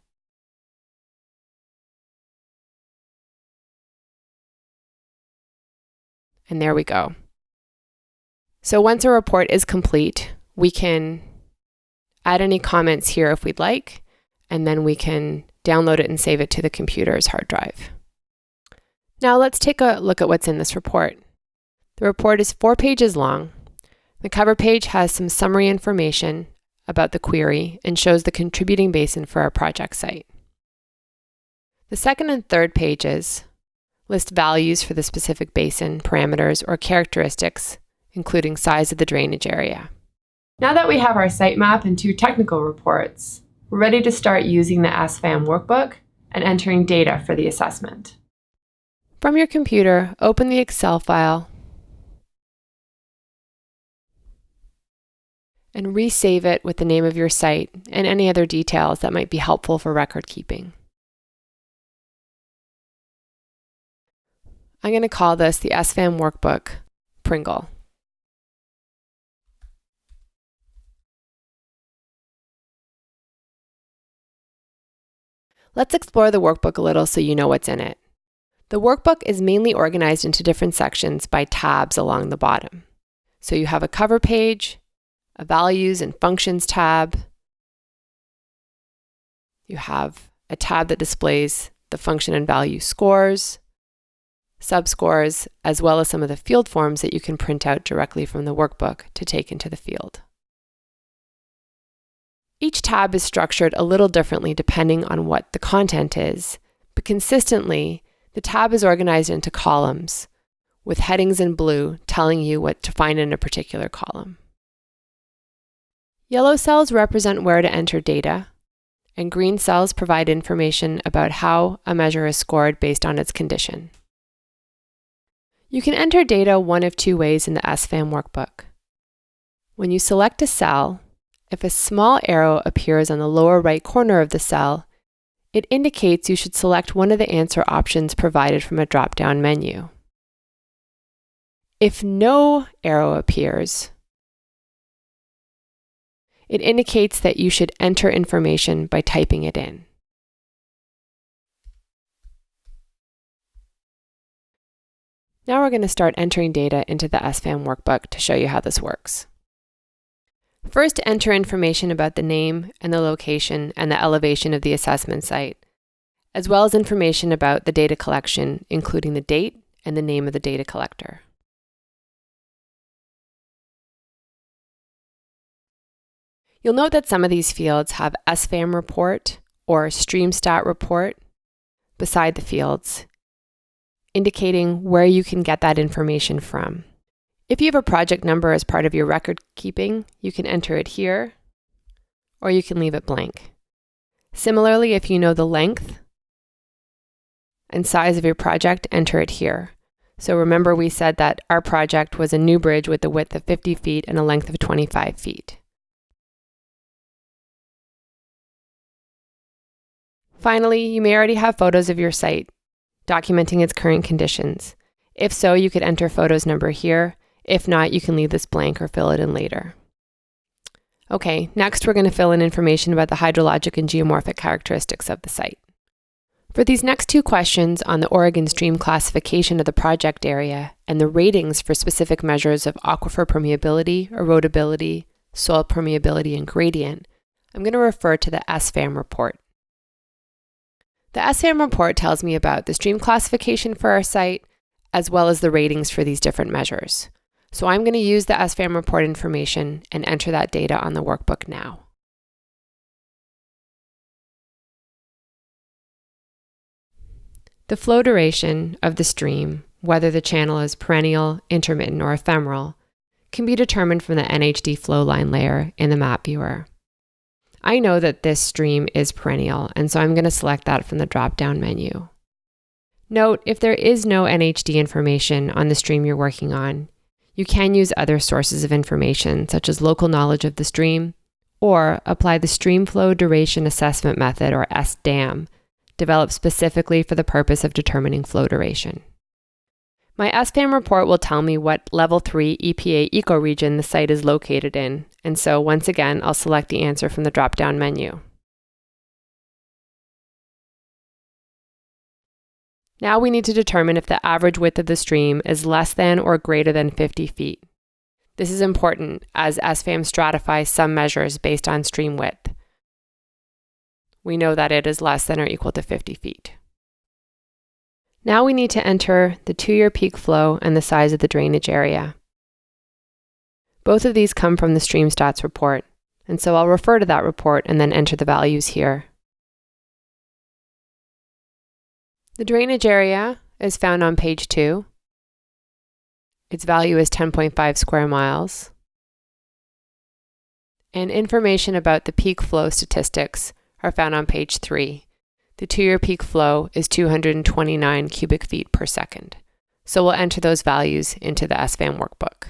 And there we go. So once a report is complete, we can add any comments here if we'd like, and then we can download it and save it to the computer's hard drive. Now let's take a look at what's in this report. The report is 4 pages long. The cover page has some summary information about the query and shows the contributing basin for our project site. The second and third pages list values for the specific basin, parameters, or characteristics, including size of the drainage area. Now that we have our site map and 2 technical reports, we're ready to start using the SFAM workbook and entering data for the assessment. From your computer, open the Excel file and resave it with the name of your site and any other details that might be helpful for record keeping. I'm going to call this the SFAM workbook Pringle. Let's explore the workbook a little so you know what's in it. The workbook is mainly organized into different sections by tabs along the bottom. So you have a cover page, a values and functions tab. You have a tab that displays the function and value scores, subscores, as well as some of the field forms that you can print out directly from the workbook to take into the field. Each tab is structured a little differently depending on what the content is, but consistently, the tab is organized into columns, with headings in blue telling you what to find in a particular column. Yellow cells represent where to enter data, and green cells provide information about how a measure is scored based on its condition. You can enter data one of 2 ways in the SFAM workbook. When you select a cell, if a small arrow appears on the lower right corner of the cell, it indicates you should select one of the answer options provided from a drop-down menu. If no arrow appears, it indicates that you should enter information by typing it in. Now we're going to start entering data into the SFAM workbook to show you how this works. First, enter information about the name and the location and the elevation of the assessment site, as well as information about the data collection, including the date and the name of the data collector. You'll note that some of these fields have SFAM report or StreamStat report beside the fields, indicating where you can get that information from. If you have a project number as part of your record keeping, you can enter it here, or you can leave it blank. Similarly, if you know the length and size of your project, enter it here. So remember we said that our project was a new bridge with a width of 50 feet and a length of 25 feet. Finally, you may already have photos of your site documenting its current conditions. If so, you could enter photos number here. If not, you can leave this blank or fill it in later. Okay, next we're going to fill in information about the hydrologic and geomorphic characteristics of the site. For these next 2 questions on the Oregon stream classification of the project area and the ratings for specific measures of aquifer permeability, erodibility, soil permeability, and gradient, I'm going to refer to the SFAM report. The SFAM report tells me about the stream classification for our site, as well as the ratings for these different measures. So I'm going to use the SFAM report information and enter that data on the workbook now. The flow duration of the stream, whether the channel is perennial, intermittent, or ephemeral, can be determined from the NHD flow line layer in the map viewer. I know that this stream is perennial, and so I'm going to select that from the drop-down menu. Note, if there is no NHD information on the stream you're working on, you can use other sources of information, such as local knowledge of the stream, or apply the Stream Flow Duration Assessment Method, or SDAM, developed specifically for the purpose of determining flow duration. My SFAM report will tell me what Level 3 EPA ecoregion the site is located in, and so once again, I'll select the answer from the drop-down menu. Now we need to determine if the average width of the stream is less than or greater than 50 feet. This is important as SFAM stratifies some measures based on stream width. we know that it is less than or equal to 50 feet. Now we need to enter the 2-year peak flow and the size of the drainage area. Both of these come from the stream stats report, and so I'll refer to that report and then enter the values here. The drainage area is found on page 2. Its value is 10.5 square miles. And information about the peak flow statistics are found on page 3. The 2-year peak flow is 229 cubic feet per second. So we'll enter those values into the SFAM workbook.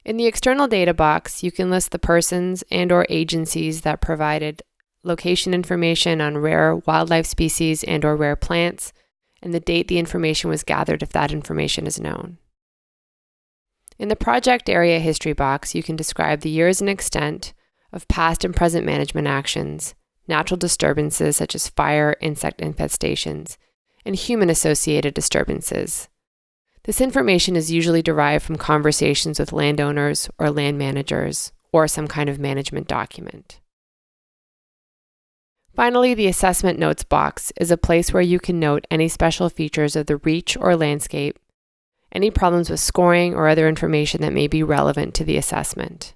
In the external data box, you can list the persons and/or agencies that provided location information on rare wildlife species and/or rare plants, and the date the information was gathered if that information is known. In the project area history box, you can describe the years and extent of past and present management actions, natural disturbances such as fire, insect infestations, and human-associated disturbances. This information is usually derived from conversations with landowners or land managers, or some kind of management document. Finally, the assessment notes box is a place where you can note any special features of the reach or landscape, any problems with scoring or other information that may be relevant to the assessment.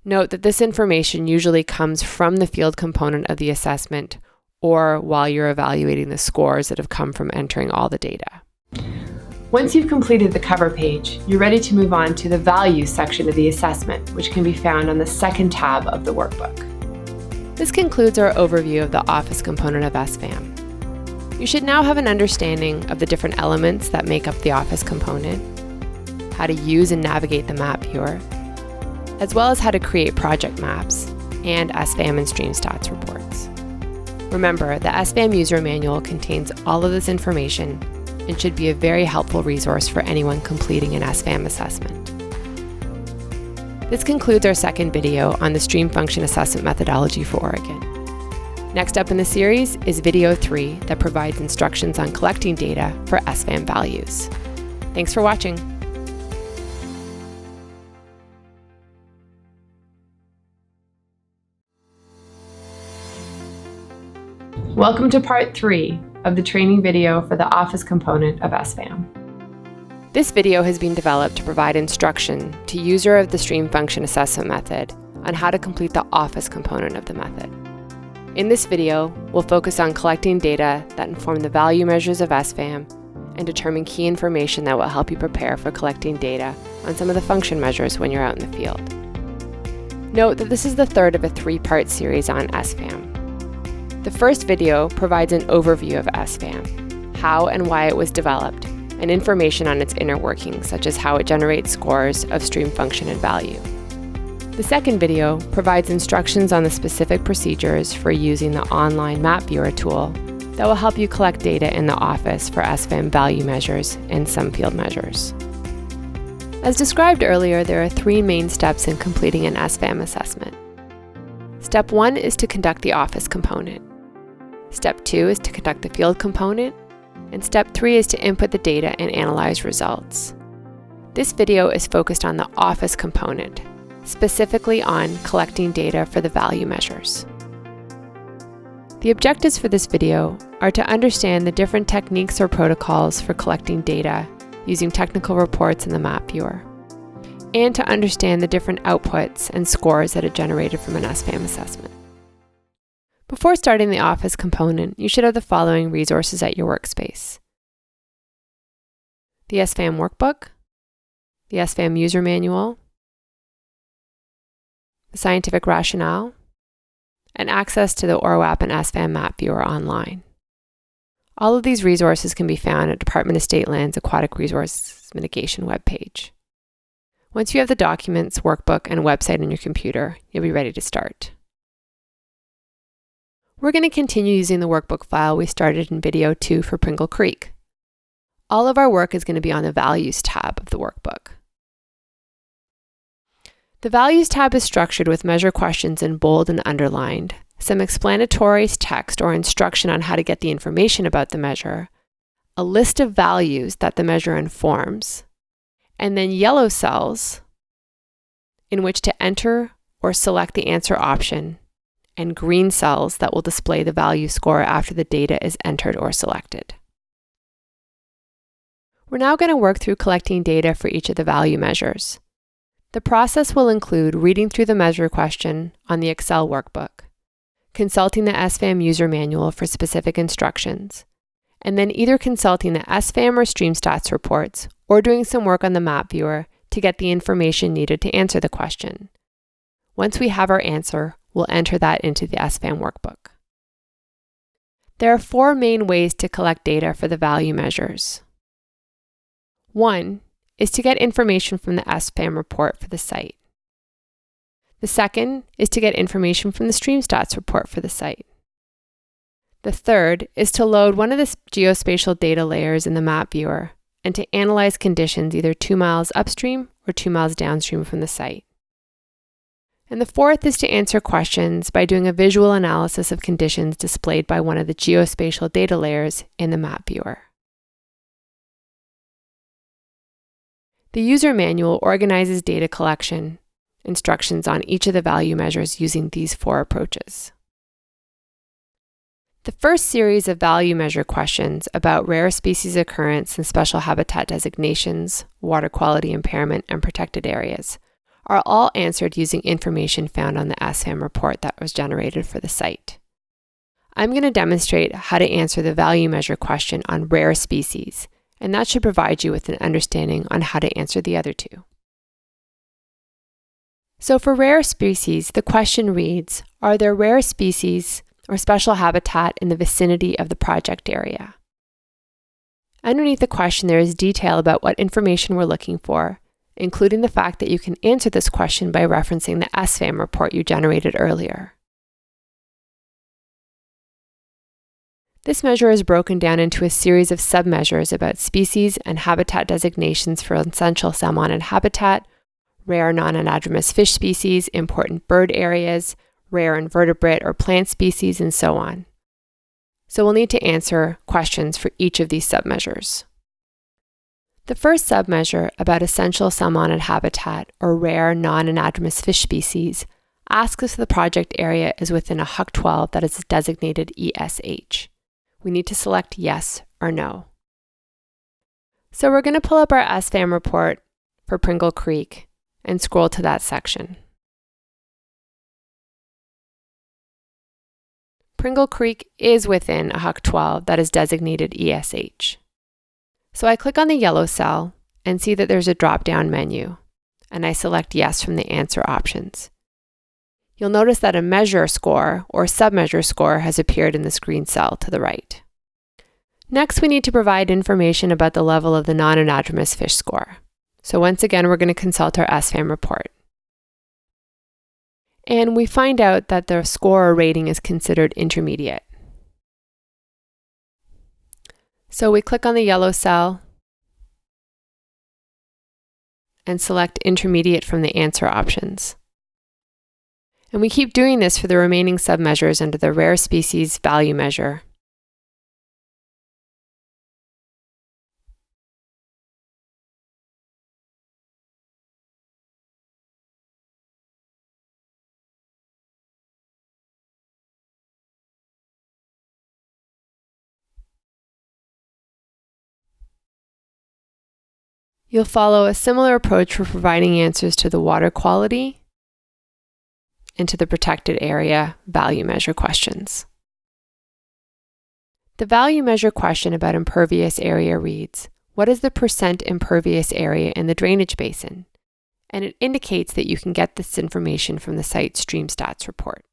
Note that this information usually comes from the field component of the assessment or while you're evaluating the scores that have come from entering all the data. Once you've completed the cover page, you're ready to move on to the values section of the assessment, which can be found on the second tab of the workbook. This concludes our overview of the office component of SFAM. You should now have an understanding of the different elements that make up the office component, how to use and navigate the map viewer, as well as how to create project maps and SFAM and stream stats reports. Remember, the SFAM user manual contains all of this information and should be a very helpful resource for anyone completing an SFAM assessment. This concludes our second video on the stream function assessment methodology for Oregon. Next up in the series is video 3 that provides instructions on collecting data for SFAM values. Thanks for watching. Welcome to part 3 of the training video for the office component of SFAM. This video has been developed to provide instruction to user of the stream function assessment method on how to complete the office component of the method. In this video, we'll focus on collecting data that inform the value measures of SFAM and determine key information that will help you prepare for collecting data on some of the function measures when you're out in the field. Note that this is the third of a 3-part series on SFAM. The first video provides an overview of SFAM, how and why it was developed, and information on its inner workings, such as how it generates scores of stream function and value. The second video provides instructions on the specific procedures for using the online map viewer tool that will help you collect data in the office for SFAM value measures and some field measures. As described earlier, there are 3 main steps in completing an SFAM assessment. Step 1 is to conduct the office component. Step 2 is to conduct the field component, and Step 3 is to input the data and analyze results. This video is focused on the office component, specifically on collecting data for the value measures. The objectives for this video are to understand the different techniques or protocols for collecting data using technical reports in the map viewer, and to understand the different outputs and scores that are generated from an SFAM assessment. Before starting the office component, you should have the following resources at your workspace: the SFAM workbook, the SFAM user manual, the scientific rationale, and access to the ORWAP and SFAM map viewer online. All of these resources can be found at Department of State Lands Aquatic Resources Mitigation webpage. Once you have the documents, workbook, and website on your computer, you'll be ready to start. We're going to continue using the workbook file we started in video 2 for Pringle Creek. All of our work is going to be on the Values tab of the workbook. The Values tab is structured with measure questions in bold and underlined, some explanatory text or instruction on how to get the information about the measure, a list of values that the measure informs, and then yellow cells in which to enter or select the answer option, and green cells that will display the value score after the data is entered or selected. We're now going to work through collecting data for each of the value measures. The process will include reading through the measure question on the Excel workbook, consulting the SFAM user manual for specific instructions, and then either consulting the SFAM or StreamStats reports or doing some work on the map viewer to get the information needed to answer the question. Once we have our answer, we'll enter that into the SFAM workbook. There are 4 main ways to collect data for the value measures. One is to get information from the SFAM report for the site. The second is to get information from the StreamStats report for the site. The third is to load one of the geospatial data layers in the map viewer and to analyze conditions either 2 miles upstream or 2 miles downstream from the site. And the fourth is to answer questions by doing a visual analysis of conditions displayed by one of the geospatial data layers in the map viewer. The user manual organizes data collection instructions on each of the value measures using these 4 approaches. The first series of value measure questions about rare species occurrence and special habitat designations, water quality impairment, and protected areas are all answered using information found on the SFAM report that was generated for the site. I'm going to demonstrate how to answer the value measure question on rare species, and that should provide you with an understanding on how to answer the other 2. So for rare species, the question reads, are there rare species or special habitat in the vicinity of the project area? Underneath the question, there is detail about what information we're looking for, including the fact that you can answer this question by referencing the SFAM report you generated earlier. This measure is broken down into a series of submeasures about species and habitat designations for essential salmonid habitat, rare non-anadromous fish species, important bird areas, rare invertebrate or plant species, and so on. So we'll need to answer questions for each of these submeasures. The first submeasure about essential salmonid habitat or rare non-anadromous fish species asks if the project area is within a HUC 12 that is designated ESH. We need to select yes or no. So we're going to pull up our SFAM report for Pringle Creek and scroll to that section. Pringle Creek is within a HUC 12 that is designated ESH. So I click on the yellow cell and see that there's a drop-down menu, and I select yes from the answer options. You'll notice that a measure score or submeasure score has appeared in this green cell to the right. Next, we need to provide information about the level of the non-anadromous fish score. So once again, we're going to consult our SFAM report. And we find out that the score or rating is considered intermediate. So we click on the yellow cell and select intermediate from the answer options. And we keep doing this for the remaining submeasures under the rare species value measure. You'll follow a similar approach for providing answers to the water quality and to the protected area value measure questions. The value measure question about impervious area reads, what is the percent impervious area in the drainage basin? And it indicates that you can get this information from the site's StreamStats report.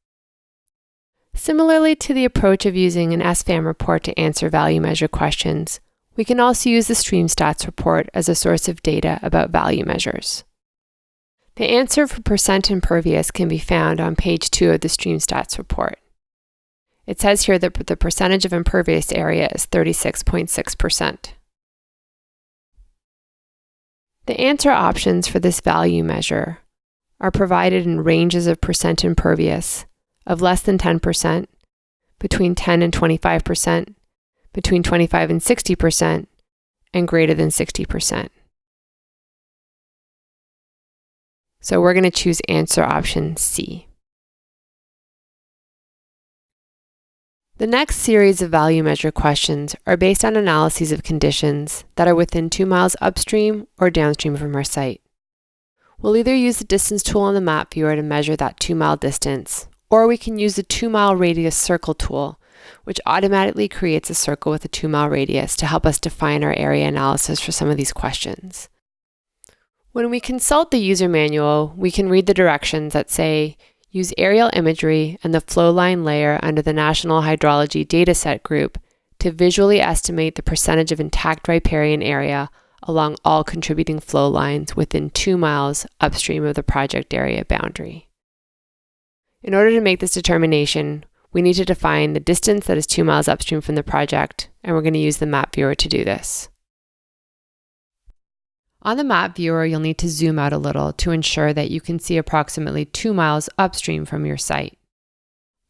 Similarly to the approach of using an SFAM report to answer value measure questions, we can also use the StreamStats report as a source of data about value measures. The answer for percent impervious can be found on page 2 of the StreamStats report. It says here that the percentage of impervious area is 36.6%. The answer options for this value measure are provided in ranges of percent impervious of less than 10%, between 10 and 25%, between 25 and 60%, and greater than 60%. So we're going to choose answer option C. The next series of value measure questions are based on analyses of conditions that are within 2 miles upstream or downstream from our site. We'll either use the distance tool on the map viewer to measure that 2-mile distance, or we can use the 2-mile radius circle tool, which automatically creates a circle with a 2-mile radius to help us define our area analysis for some of these questions. When we consult the user manual, we can read the directions that say, use aerial imagery and the flow line layer under the National Hydrology Dataset group to visually estimate the percentage of intact riparian area along all contributing flow lines within 2 miles upstream of the project area boundary. In order to make this determination, we need to define the distance that is 2 miles upstream from the project, and we're going to use the map viewer to do this. On the map viewer, you'll need to zoom out a little to ensure that you can see approximately 2 miles upstream from your site.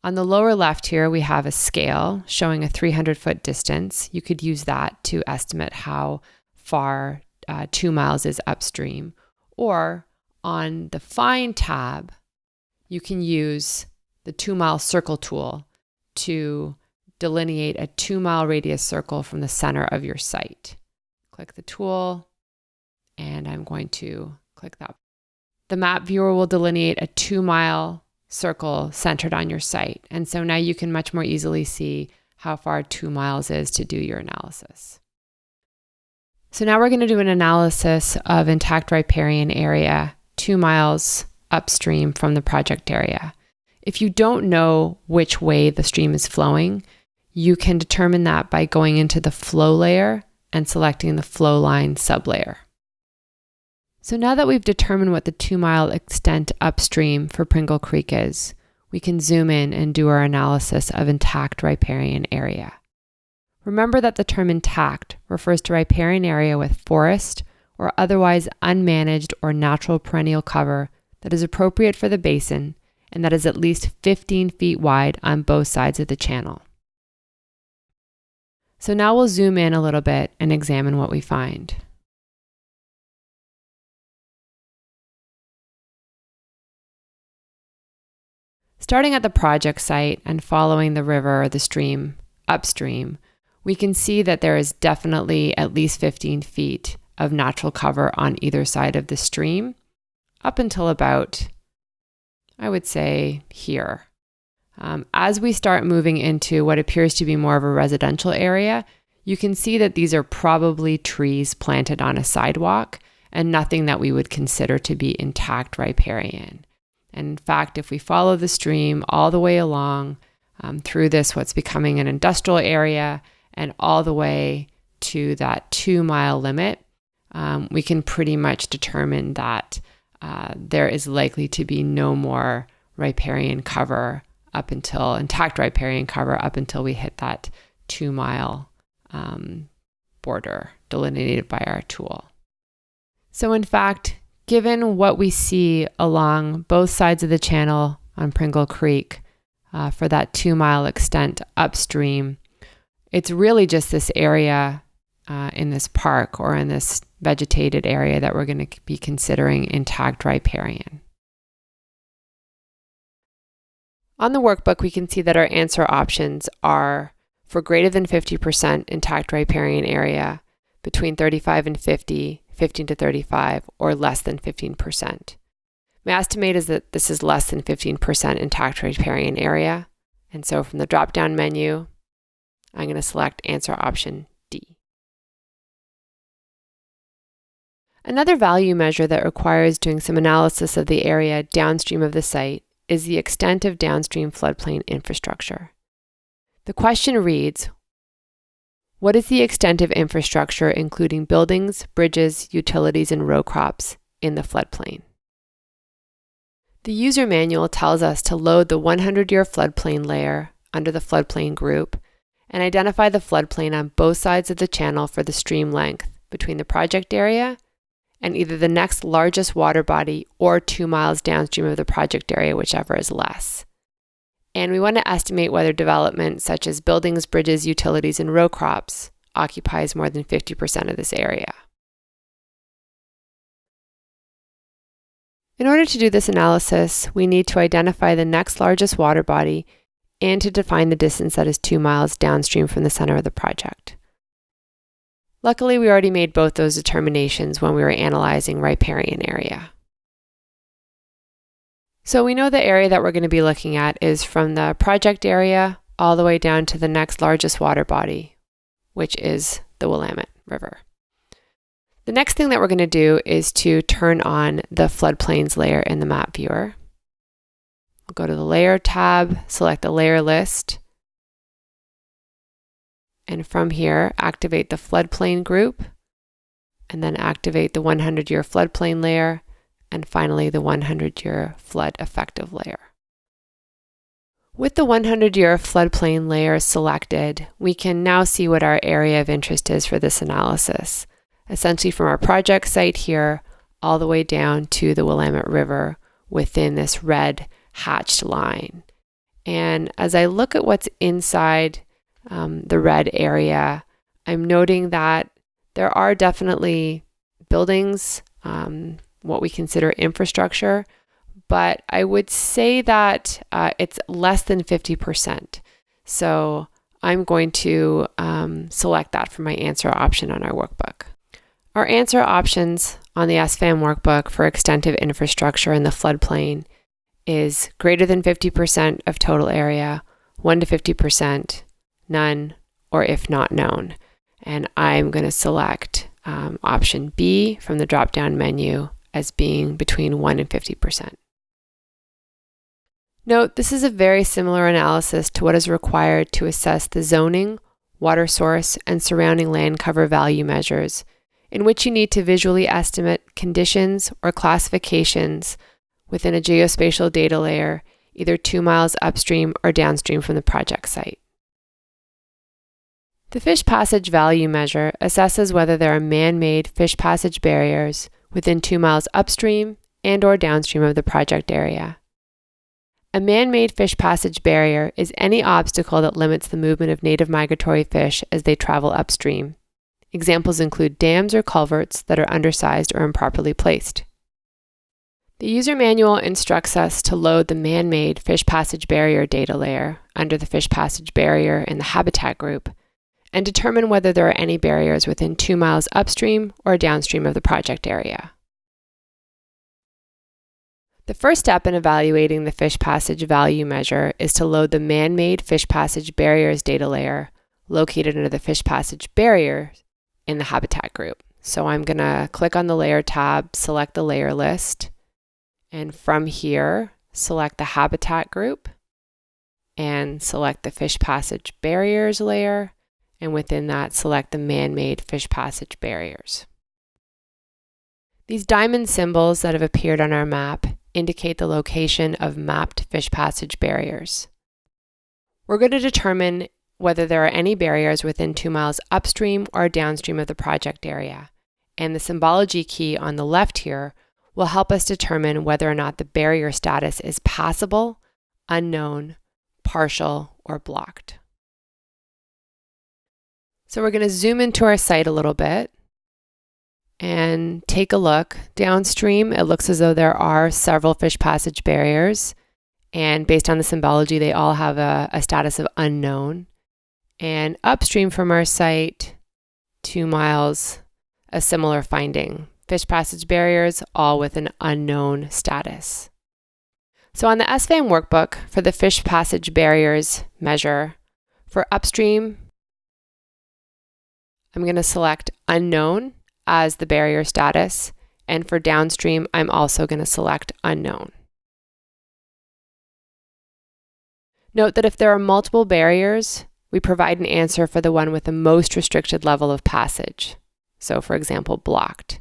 On the lower left here, we have a scale showing a 300-foot distance. You could use that to estimate how far 2 miles is upstream. Or on the Find tab, you can use the 2-mile circle tool to delineate a 2-mile radius circle from the center of your site. Click the tool, and I'm going to click that. The map viewer will delineate a 2-mile circle centered on your site. And so now you can much more easily see how far 2 miles is to do your analysis. So now we're going to do an analysis of intact riparian area 2 miles upstream from the project area. If you don't know which way the stream is flowing, you can determine that by going into the flow layer and selecting the flow line sublayer. So now that we've determined what the 2-mile extent upstream for Pringle Creek is, we can zoom in and do our analysis of intact riparian area. Remember that the term intact refers to riparian area with forest or otherwise unmanaged or natural perennial cover that is appropriate for the basin and that is at least 15 feet wide on both sides of the channel. So now we'll zoom in a little bit and examine what we find. Starting at the project site and following the river or the stream upstream, we can see that there is definitely at least 15 feet of natural cover on either side of the stream, up until about, I would say, here. As we start moving into what appears to be more of a residential area, you can see that these are probably trees planted on a sidewalk and nothing that we would consider to be intact riparian. And in fact, if we follow the stream all the way along through this, what's becoming an industrial area, and all the way to that 2-mile limit, we can pretty much determine that there is likely to be no more riparian cover intact riparian cover up until we hit that 2-mile border delineated by our tool. So in fact, given what we see along both sides of the channel on Pringle Creek for that 2-mile extent upstream, it's really just this area in this park or in this vegetated area that we're going to be considering intact riparian. On the workbook, we can see that our answer options are for greater than 50% intact riparian area, between 35 and 50, 15 to 35, or less than 15%. My estimate is that this is less than 15% intact riparian area. And so from the drop-down menu, I'm going to select answer option D. Another value measure that requires doing some analysis of the area downstream of the site is the extent of downstream floodplain infrastructure. The question reads, what is the extent of infrastructure including buildings, bridges, utilities, and row crops in the floodplain? The user manual tells us to load the 100-year floodplain layer under the floodplain group and identify the floodplain on both sides of the channel for the stream length between the project area and either the next largest water body or 2 miles downstream of the project area, whichever is less. And we want to estimate whether development such as buildings, bridges, utilities, and row crops occupies more than 50% of this area. In order to do this analysis, we need to identify the next largest water body and to define the distance that is 2 miles downstream from the center of the project. Luckily, we already made both those determinations when we were analyzing riparian area. So we know the area that we're going to be looking at is from the project area all the way down to the next largest water body, which is the Willamette River. The next thing that we're going to do is to turn on the floodplains layer in the map viewer. I'll go to the Layer tab, select the layer list, and from here, activate the floodplain group, and then activate the 100-year floodplain layer, and finally the 100-year flood effective layer. With the 100-year floodplain layer selected, we can now see what our area of interest is for this analysis, essentially from our project site here all the way down to the Willamette River within this red hatched line. And as I look at what's inside the red area, I'm noting that there are definitely buildings, what we consider infrastructure, but I would say that it's less than 50%. So I'm going to select that for my answer option on our workbook. Our answer options on the SFAM workbook for extensive infrastructure in the floodplain is greater than 50% of total area, 1 to 50%, none, or if not known. And I'm going to select option B from the drop-down menu as being between 1 and 50%. Note, this is a very similar analysis to what is required to assess the zoning, water source, and surrounding land cover value measures, in which you need to visually estimate conditions or classifications within a geospatial data layer, either 2 miles upstream or downstream from the project site. The fish passage value measure assesses whether there are man-made fish passage barriers within 2 miles upstream and or downstream of the project area. A man-made fish passage barrier is any obstacle that limits the movement of native migratory fish as they travel upstream. Examples include dams or culverts that are undersized or improperly placed. The user manual instructs us to load the man-made fish passage barrier data layer under the fish passage barrier in the habitat group and determine whether there are any barriers within 2 miles upstream or downstream of the project area. The first step in evaluating the fish passage value measure is to load the man-made fish passage barriers data layer located under the fish passage barrier in the habitat group. So I'm going to click on the layer tab, select the layer list, and from here, select the habitat group and select the fish passage barriers layer, and within that, select the man-made fish passage barriers. These diamond symbols that have appeared on our map indicate the location of mapped fish passage barriers. We're going to determine whether there are any barriers within 2 miles upstream or downstream of the project area, and the symbology key on the left here will help us determine whether or not the barrier status is passable, unknown, partial, or blocked. So we're going to zoom into our site a little bit and take a look. Downstream, it looks as though there are several fish passage barriers, and based on the symbology, they all have a status of unknown. And upstream from our site, 2 miles, a similar finding. Fish passage barriers, all with an unknown status. So on the SFAM workbook for the fish passage barriers measure, for upstream, I'm going to select unknown as the barrier status, and for downstream, I'm also going to select unknown. Note that if there are multiple barriers, we provide an answer for the one with the most restricted level of passage. So for example, blocked.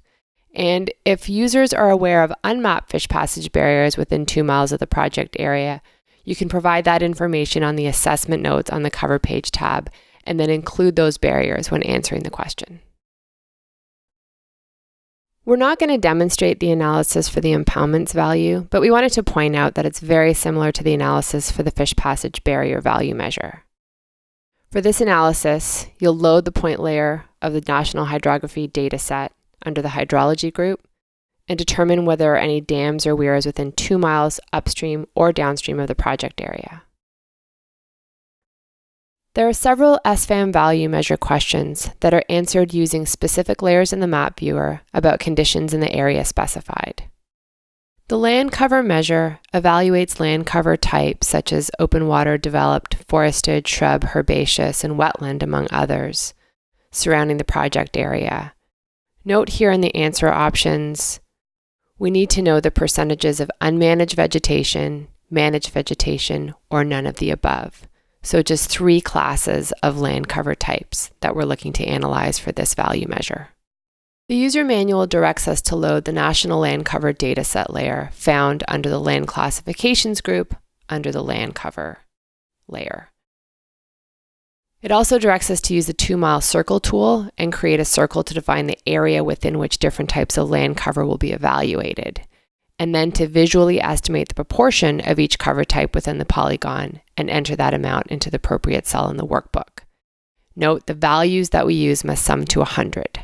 And if users are aware of unmapped fish passage barriers within 2 miles of the project area, you can provide that information on the assessment notes on the cover page tab and then include those barriers when answering the question. We're not going to demonstrate the analysis for the impoundments value, but we wanted to point out that it's very similar to the analysis for the fish passage barrier value measure. For this analysis, you'll load the point layer of the National Hydrography dataset under the hydrology group, and determine whether there are any dams or weirs within 2 miles upstream or downstream of the project area. There are several SFAM value measure questions that are answered using specific layers in the map viewer about conditions in the area specified. The land cover measure evaluates land cover types such as open water, developed, forested, shrub, herbaceous, and wetland, among others, surrounding the project area. Note here in the answer options, we need to know the percentages of unmanaged vegetation, managed vegetation, or none of the above. So just 3 classes of land cover types that we're looking to analyze for this value measure. The user manual directs us to load the National Land Cover Dataset layer found under the Land Classifications group under the Land Cover layer. It also directs us to use the 2-mile circle tool and create a circle to define the area within which different types of land cover will be evaluated, and then to visually estimate the proportion of each cover type within the polygon and enter that amount into the appropriate cell in the workbook. Note the values that we use must sum to 100.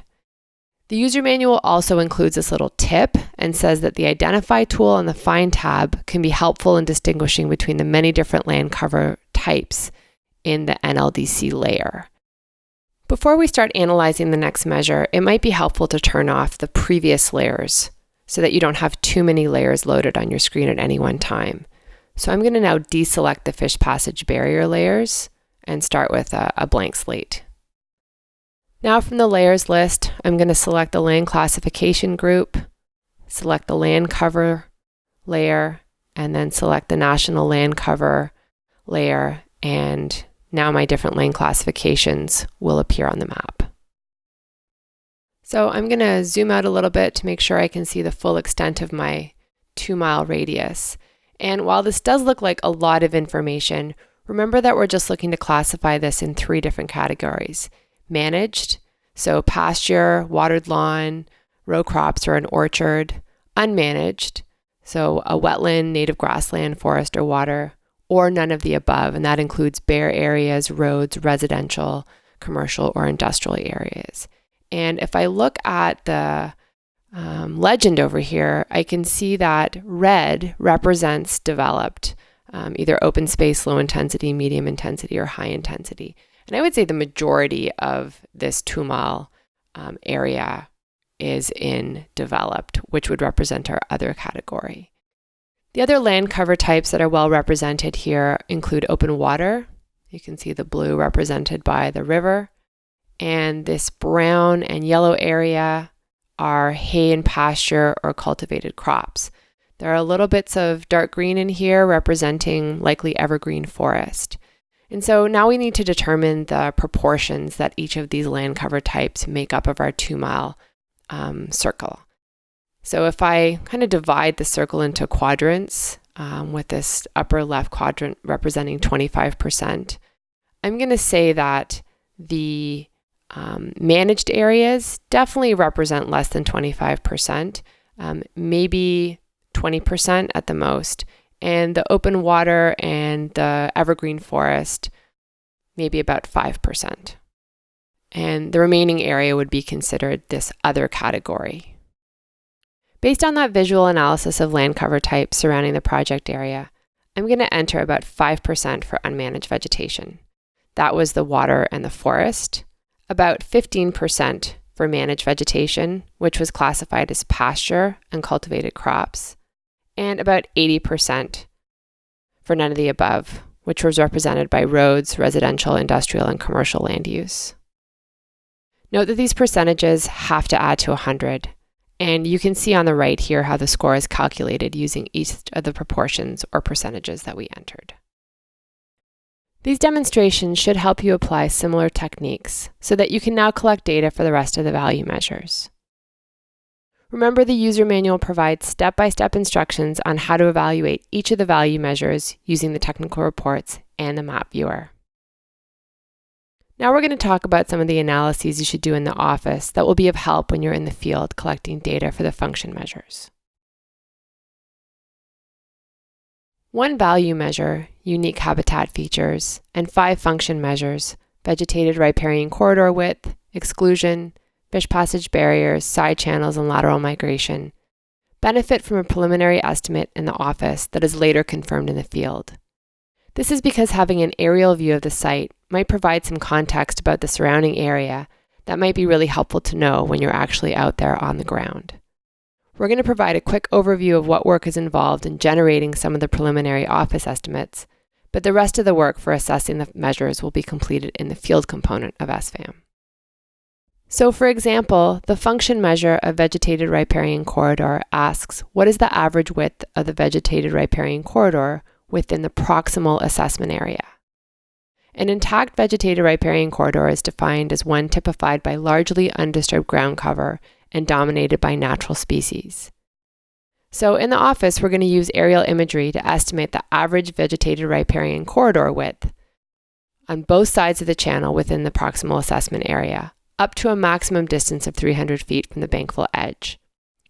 The user manual also includes this little tip and says that the Identify tool on the Find tab can be helpful in distinguishing between the many different land cover types in the NLDC layer. Before we start analyzing the next measure, it might be helpful to turn off the previous layers so that you don't have too many layers loaded on your screen at any one time. So I'm going to now deselect the fish passage barrier layers and start with a blank slate. Now from the layers list, I'm going to select the land classification group, select the land cover layer, and then select the national land cover layer, and now my different land classifications will appear on the map. So I'm going to zoom out a little bit to make sure I can see the full extent of my 2-mile radius. And while this does look like a lot of information, remember that we're just looking to classify this in 3 different categories. Managed, so pasture, watered lawn, row crops, or an orchard. Unmanaged, so a wetland, native grassland, forest, or water, or none of the above, and that includes bare areas, roads, residential, commercial, or industrial areas. And if I look at the legend over here, I can see that red represents developed, either open space, low intensity, medium intensity, or high intensity. And I would say the majority of this 2-mile area is in developed, which would represent our other category. The other land cover types that are well represented here include open water. You can see the blue represented by the river. And this brown and yellow area are hay and pasture or cultivated crops. There are little bits of dark green in here representing likely evergreen forest. And so now we need to determine the proportions that each of these land cover types make up of our 2-mile circle. So if I kind of divide the circle into quadrants, with this upper left quadrant representing 25%, I'm going to say that the managed areas definitely represent less than 25%, maybe 20% at the most. And the open water and the evergreen forest, maybe about 5%. And the remaining area would be considered this other category. Based on that visual analysis of land cover types surrounding the project area, I'm going to enter about 5% for unmanaged vegetation. That was the water and the forest. About 15% for managed vegetation, which was classified as pasture and cultivated crops. And about 80% for none of the above, which was represented by roads, residential, industrial, and commercial land use. Note that these percentages have to add to 100, and you can see on the right here how the score is calculated using each of the proportions or percentages that we entered. These demonstrations should help you apply similar techniques so that you can now collect data for the rest of the value measures. Remember, the user manual provides step-by-step instructions on how to evaluate each of the value measures using the technical reports and the map viewer. Now we're going to talk about some of the analyses you should do in the office that will be of help when you're in the field collecting data for the function measures. One value measure, unique habitat features, and 5 function measures, vegetated riparian corridor width, exclusion, fish passage barriers, side channels, and lateral migration, benefit from a preliminary estimate in the office that is later confirmed in the field. This is because having an aerial view of the site might provide some context about the surrounding area that might be really helpful to know when you're actually out there on the ground. We're going to provide a quick overview of what work is involved in generating some of the preliminary office estimates, but the rest of the work for assessing the measures will be completed in the field component of SFAM. So for example, the function measure of vegetated riparian corridor asks, what is the average width of the vegetated riparian corridor within the proximal assessment area? An intact vegetated riparian corridor is defined as one typified by largely undisturbed ground cover and dominated by natural species. So in the office, we're going to use aerial imagery to estimate the average vegetated riparian corridor width on both sides of the channel within the proximal assessment area, up to a maximum distance of 300 feet from the bankful edge.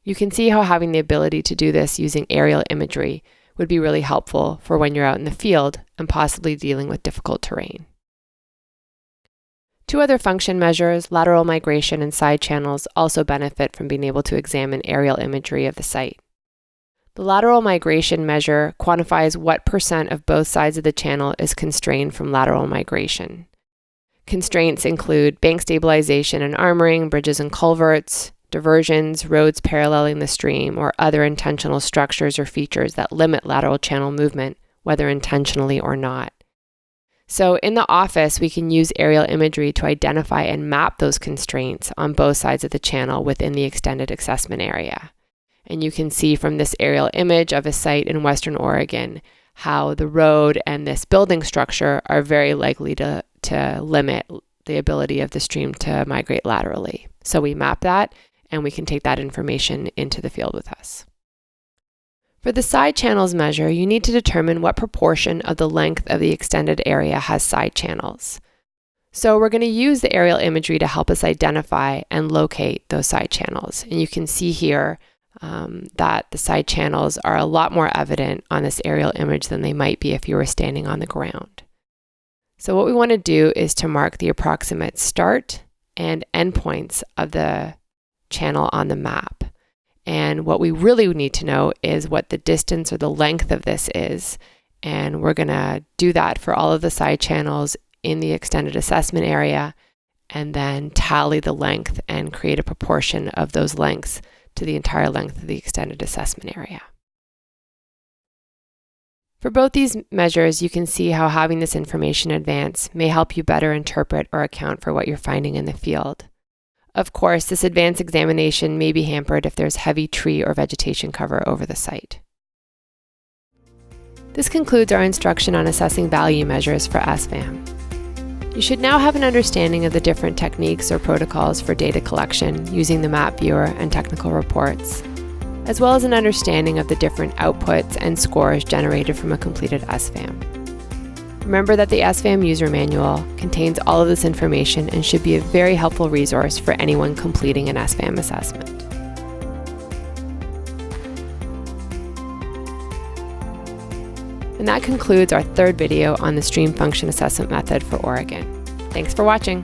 You can see how having the ability to do this using aerial imagery would be really helpful for when you're out in the field and possibly dealing with difficult terrain. Two other function measures, lateral migration and side channels, also benefit from being able to examine aerial imagery of the site. The lateral migration measure quantifies what % of both sides of the channel is constrained from lateral migration. Constraints include bank stabilization and armoring, bridges and culverts, diversions, roads paralleling the stream, or other intentional structures or features that limit lateral channel movement, whether intentionally or not. So in the office, we can use aerial imagery to identify and map those constraints on both sides of the channel within the extended assessment area. And you can see from this aerial image of a site in Western Oregon how the road and this building structure are very likely to limit the ability of the stream to migrate laterally. So we map that, and we can take that information into the field with us. For the side channels measure, you need to determine what proportion of the length of the extended area has side channels. So we're going to use the aerial imagery to help us identify and locate those side channels. And you can see here that the side channels are a lot more evident on this aerial image than they might be if you were standing on the ground. So what we want to do is to mark the approximate start and end points of the channel on the map. And what we really need to know is what the distance or the length of this is. And we're going to do that for all of the side channels in the extended assessment area, and then tally the length and create a proportion of those lengths to the entire length of the extended assessment area. For both these measures, you can see how having this information in advance may help you better interpret or account for what you're finding in the field. Of course, this advanced examination may be hampered if there's heavy tree or vegetation cover over the site. This concludes our instruction on assessing value measures for SFAM. You should now have an understanding of the different techniques or protocols for data collection using the map viewer and technical reports, as well as an understanding of the different outputs and scores generated from a completed SFAM. Remember that the SFAM user manual contains all of this information and should be a very helpful resource for anyone completing an SFAM assessment. And that concludes our third video on the stream function assessment method for Oregon. Thanks for watching.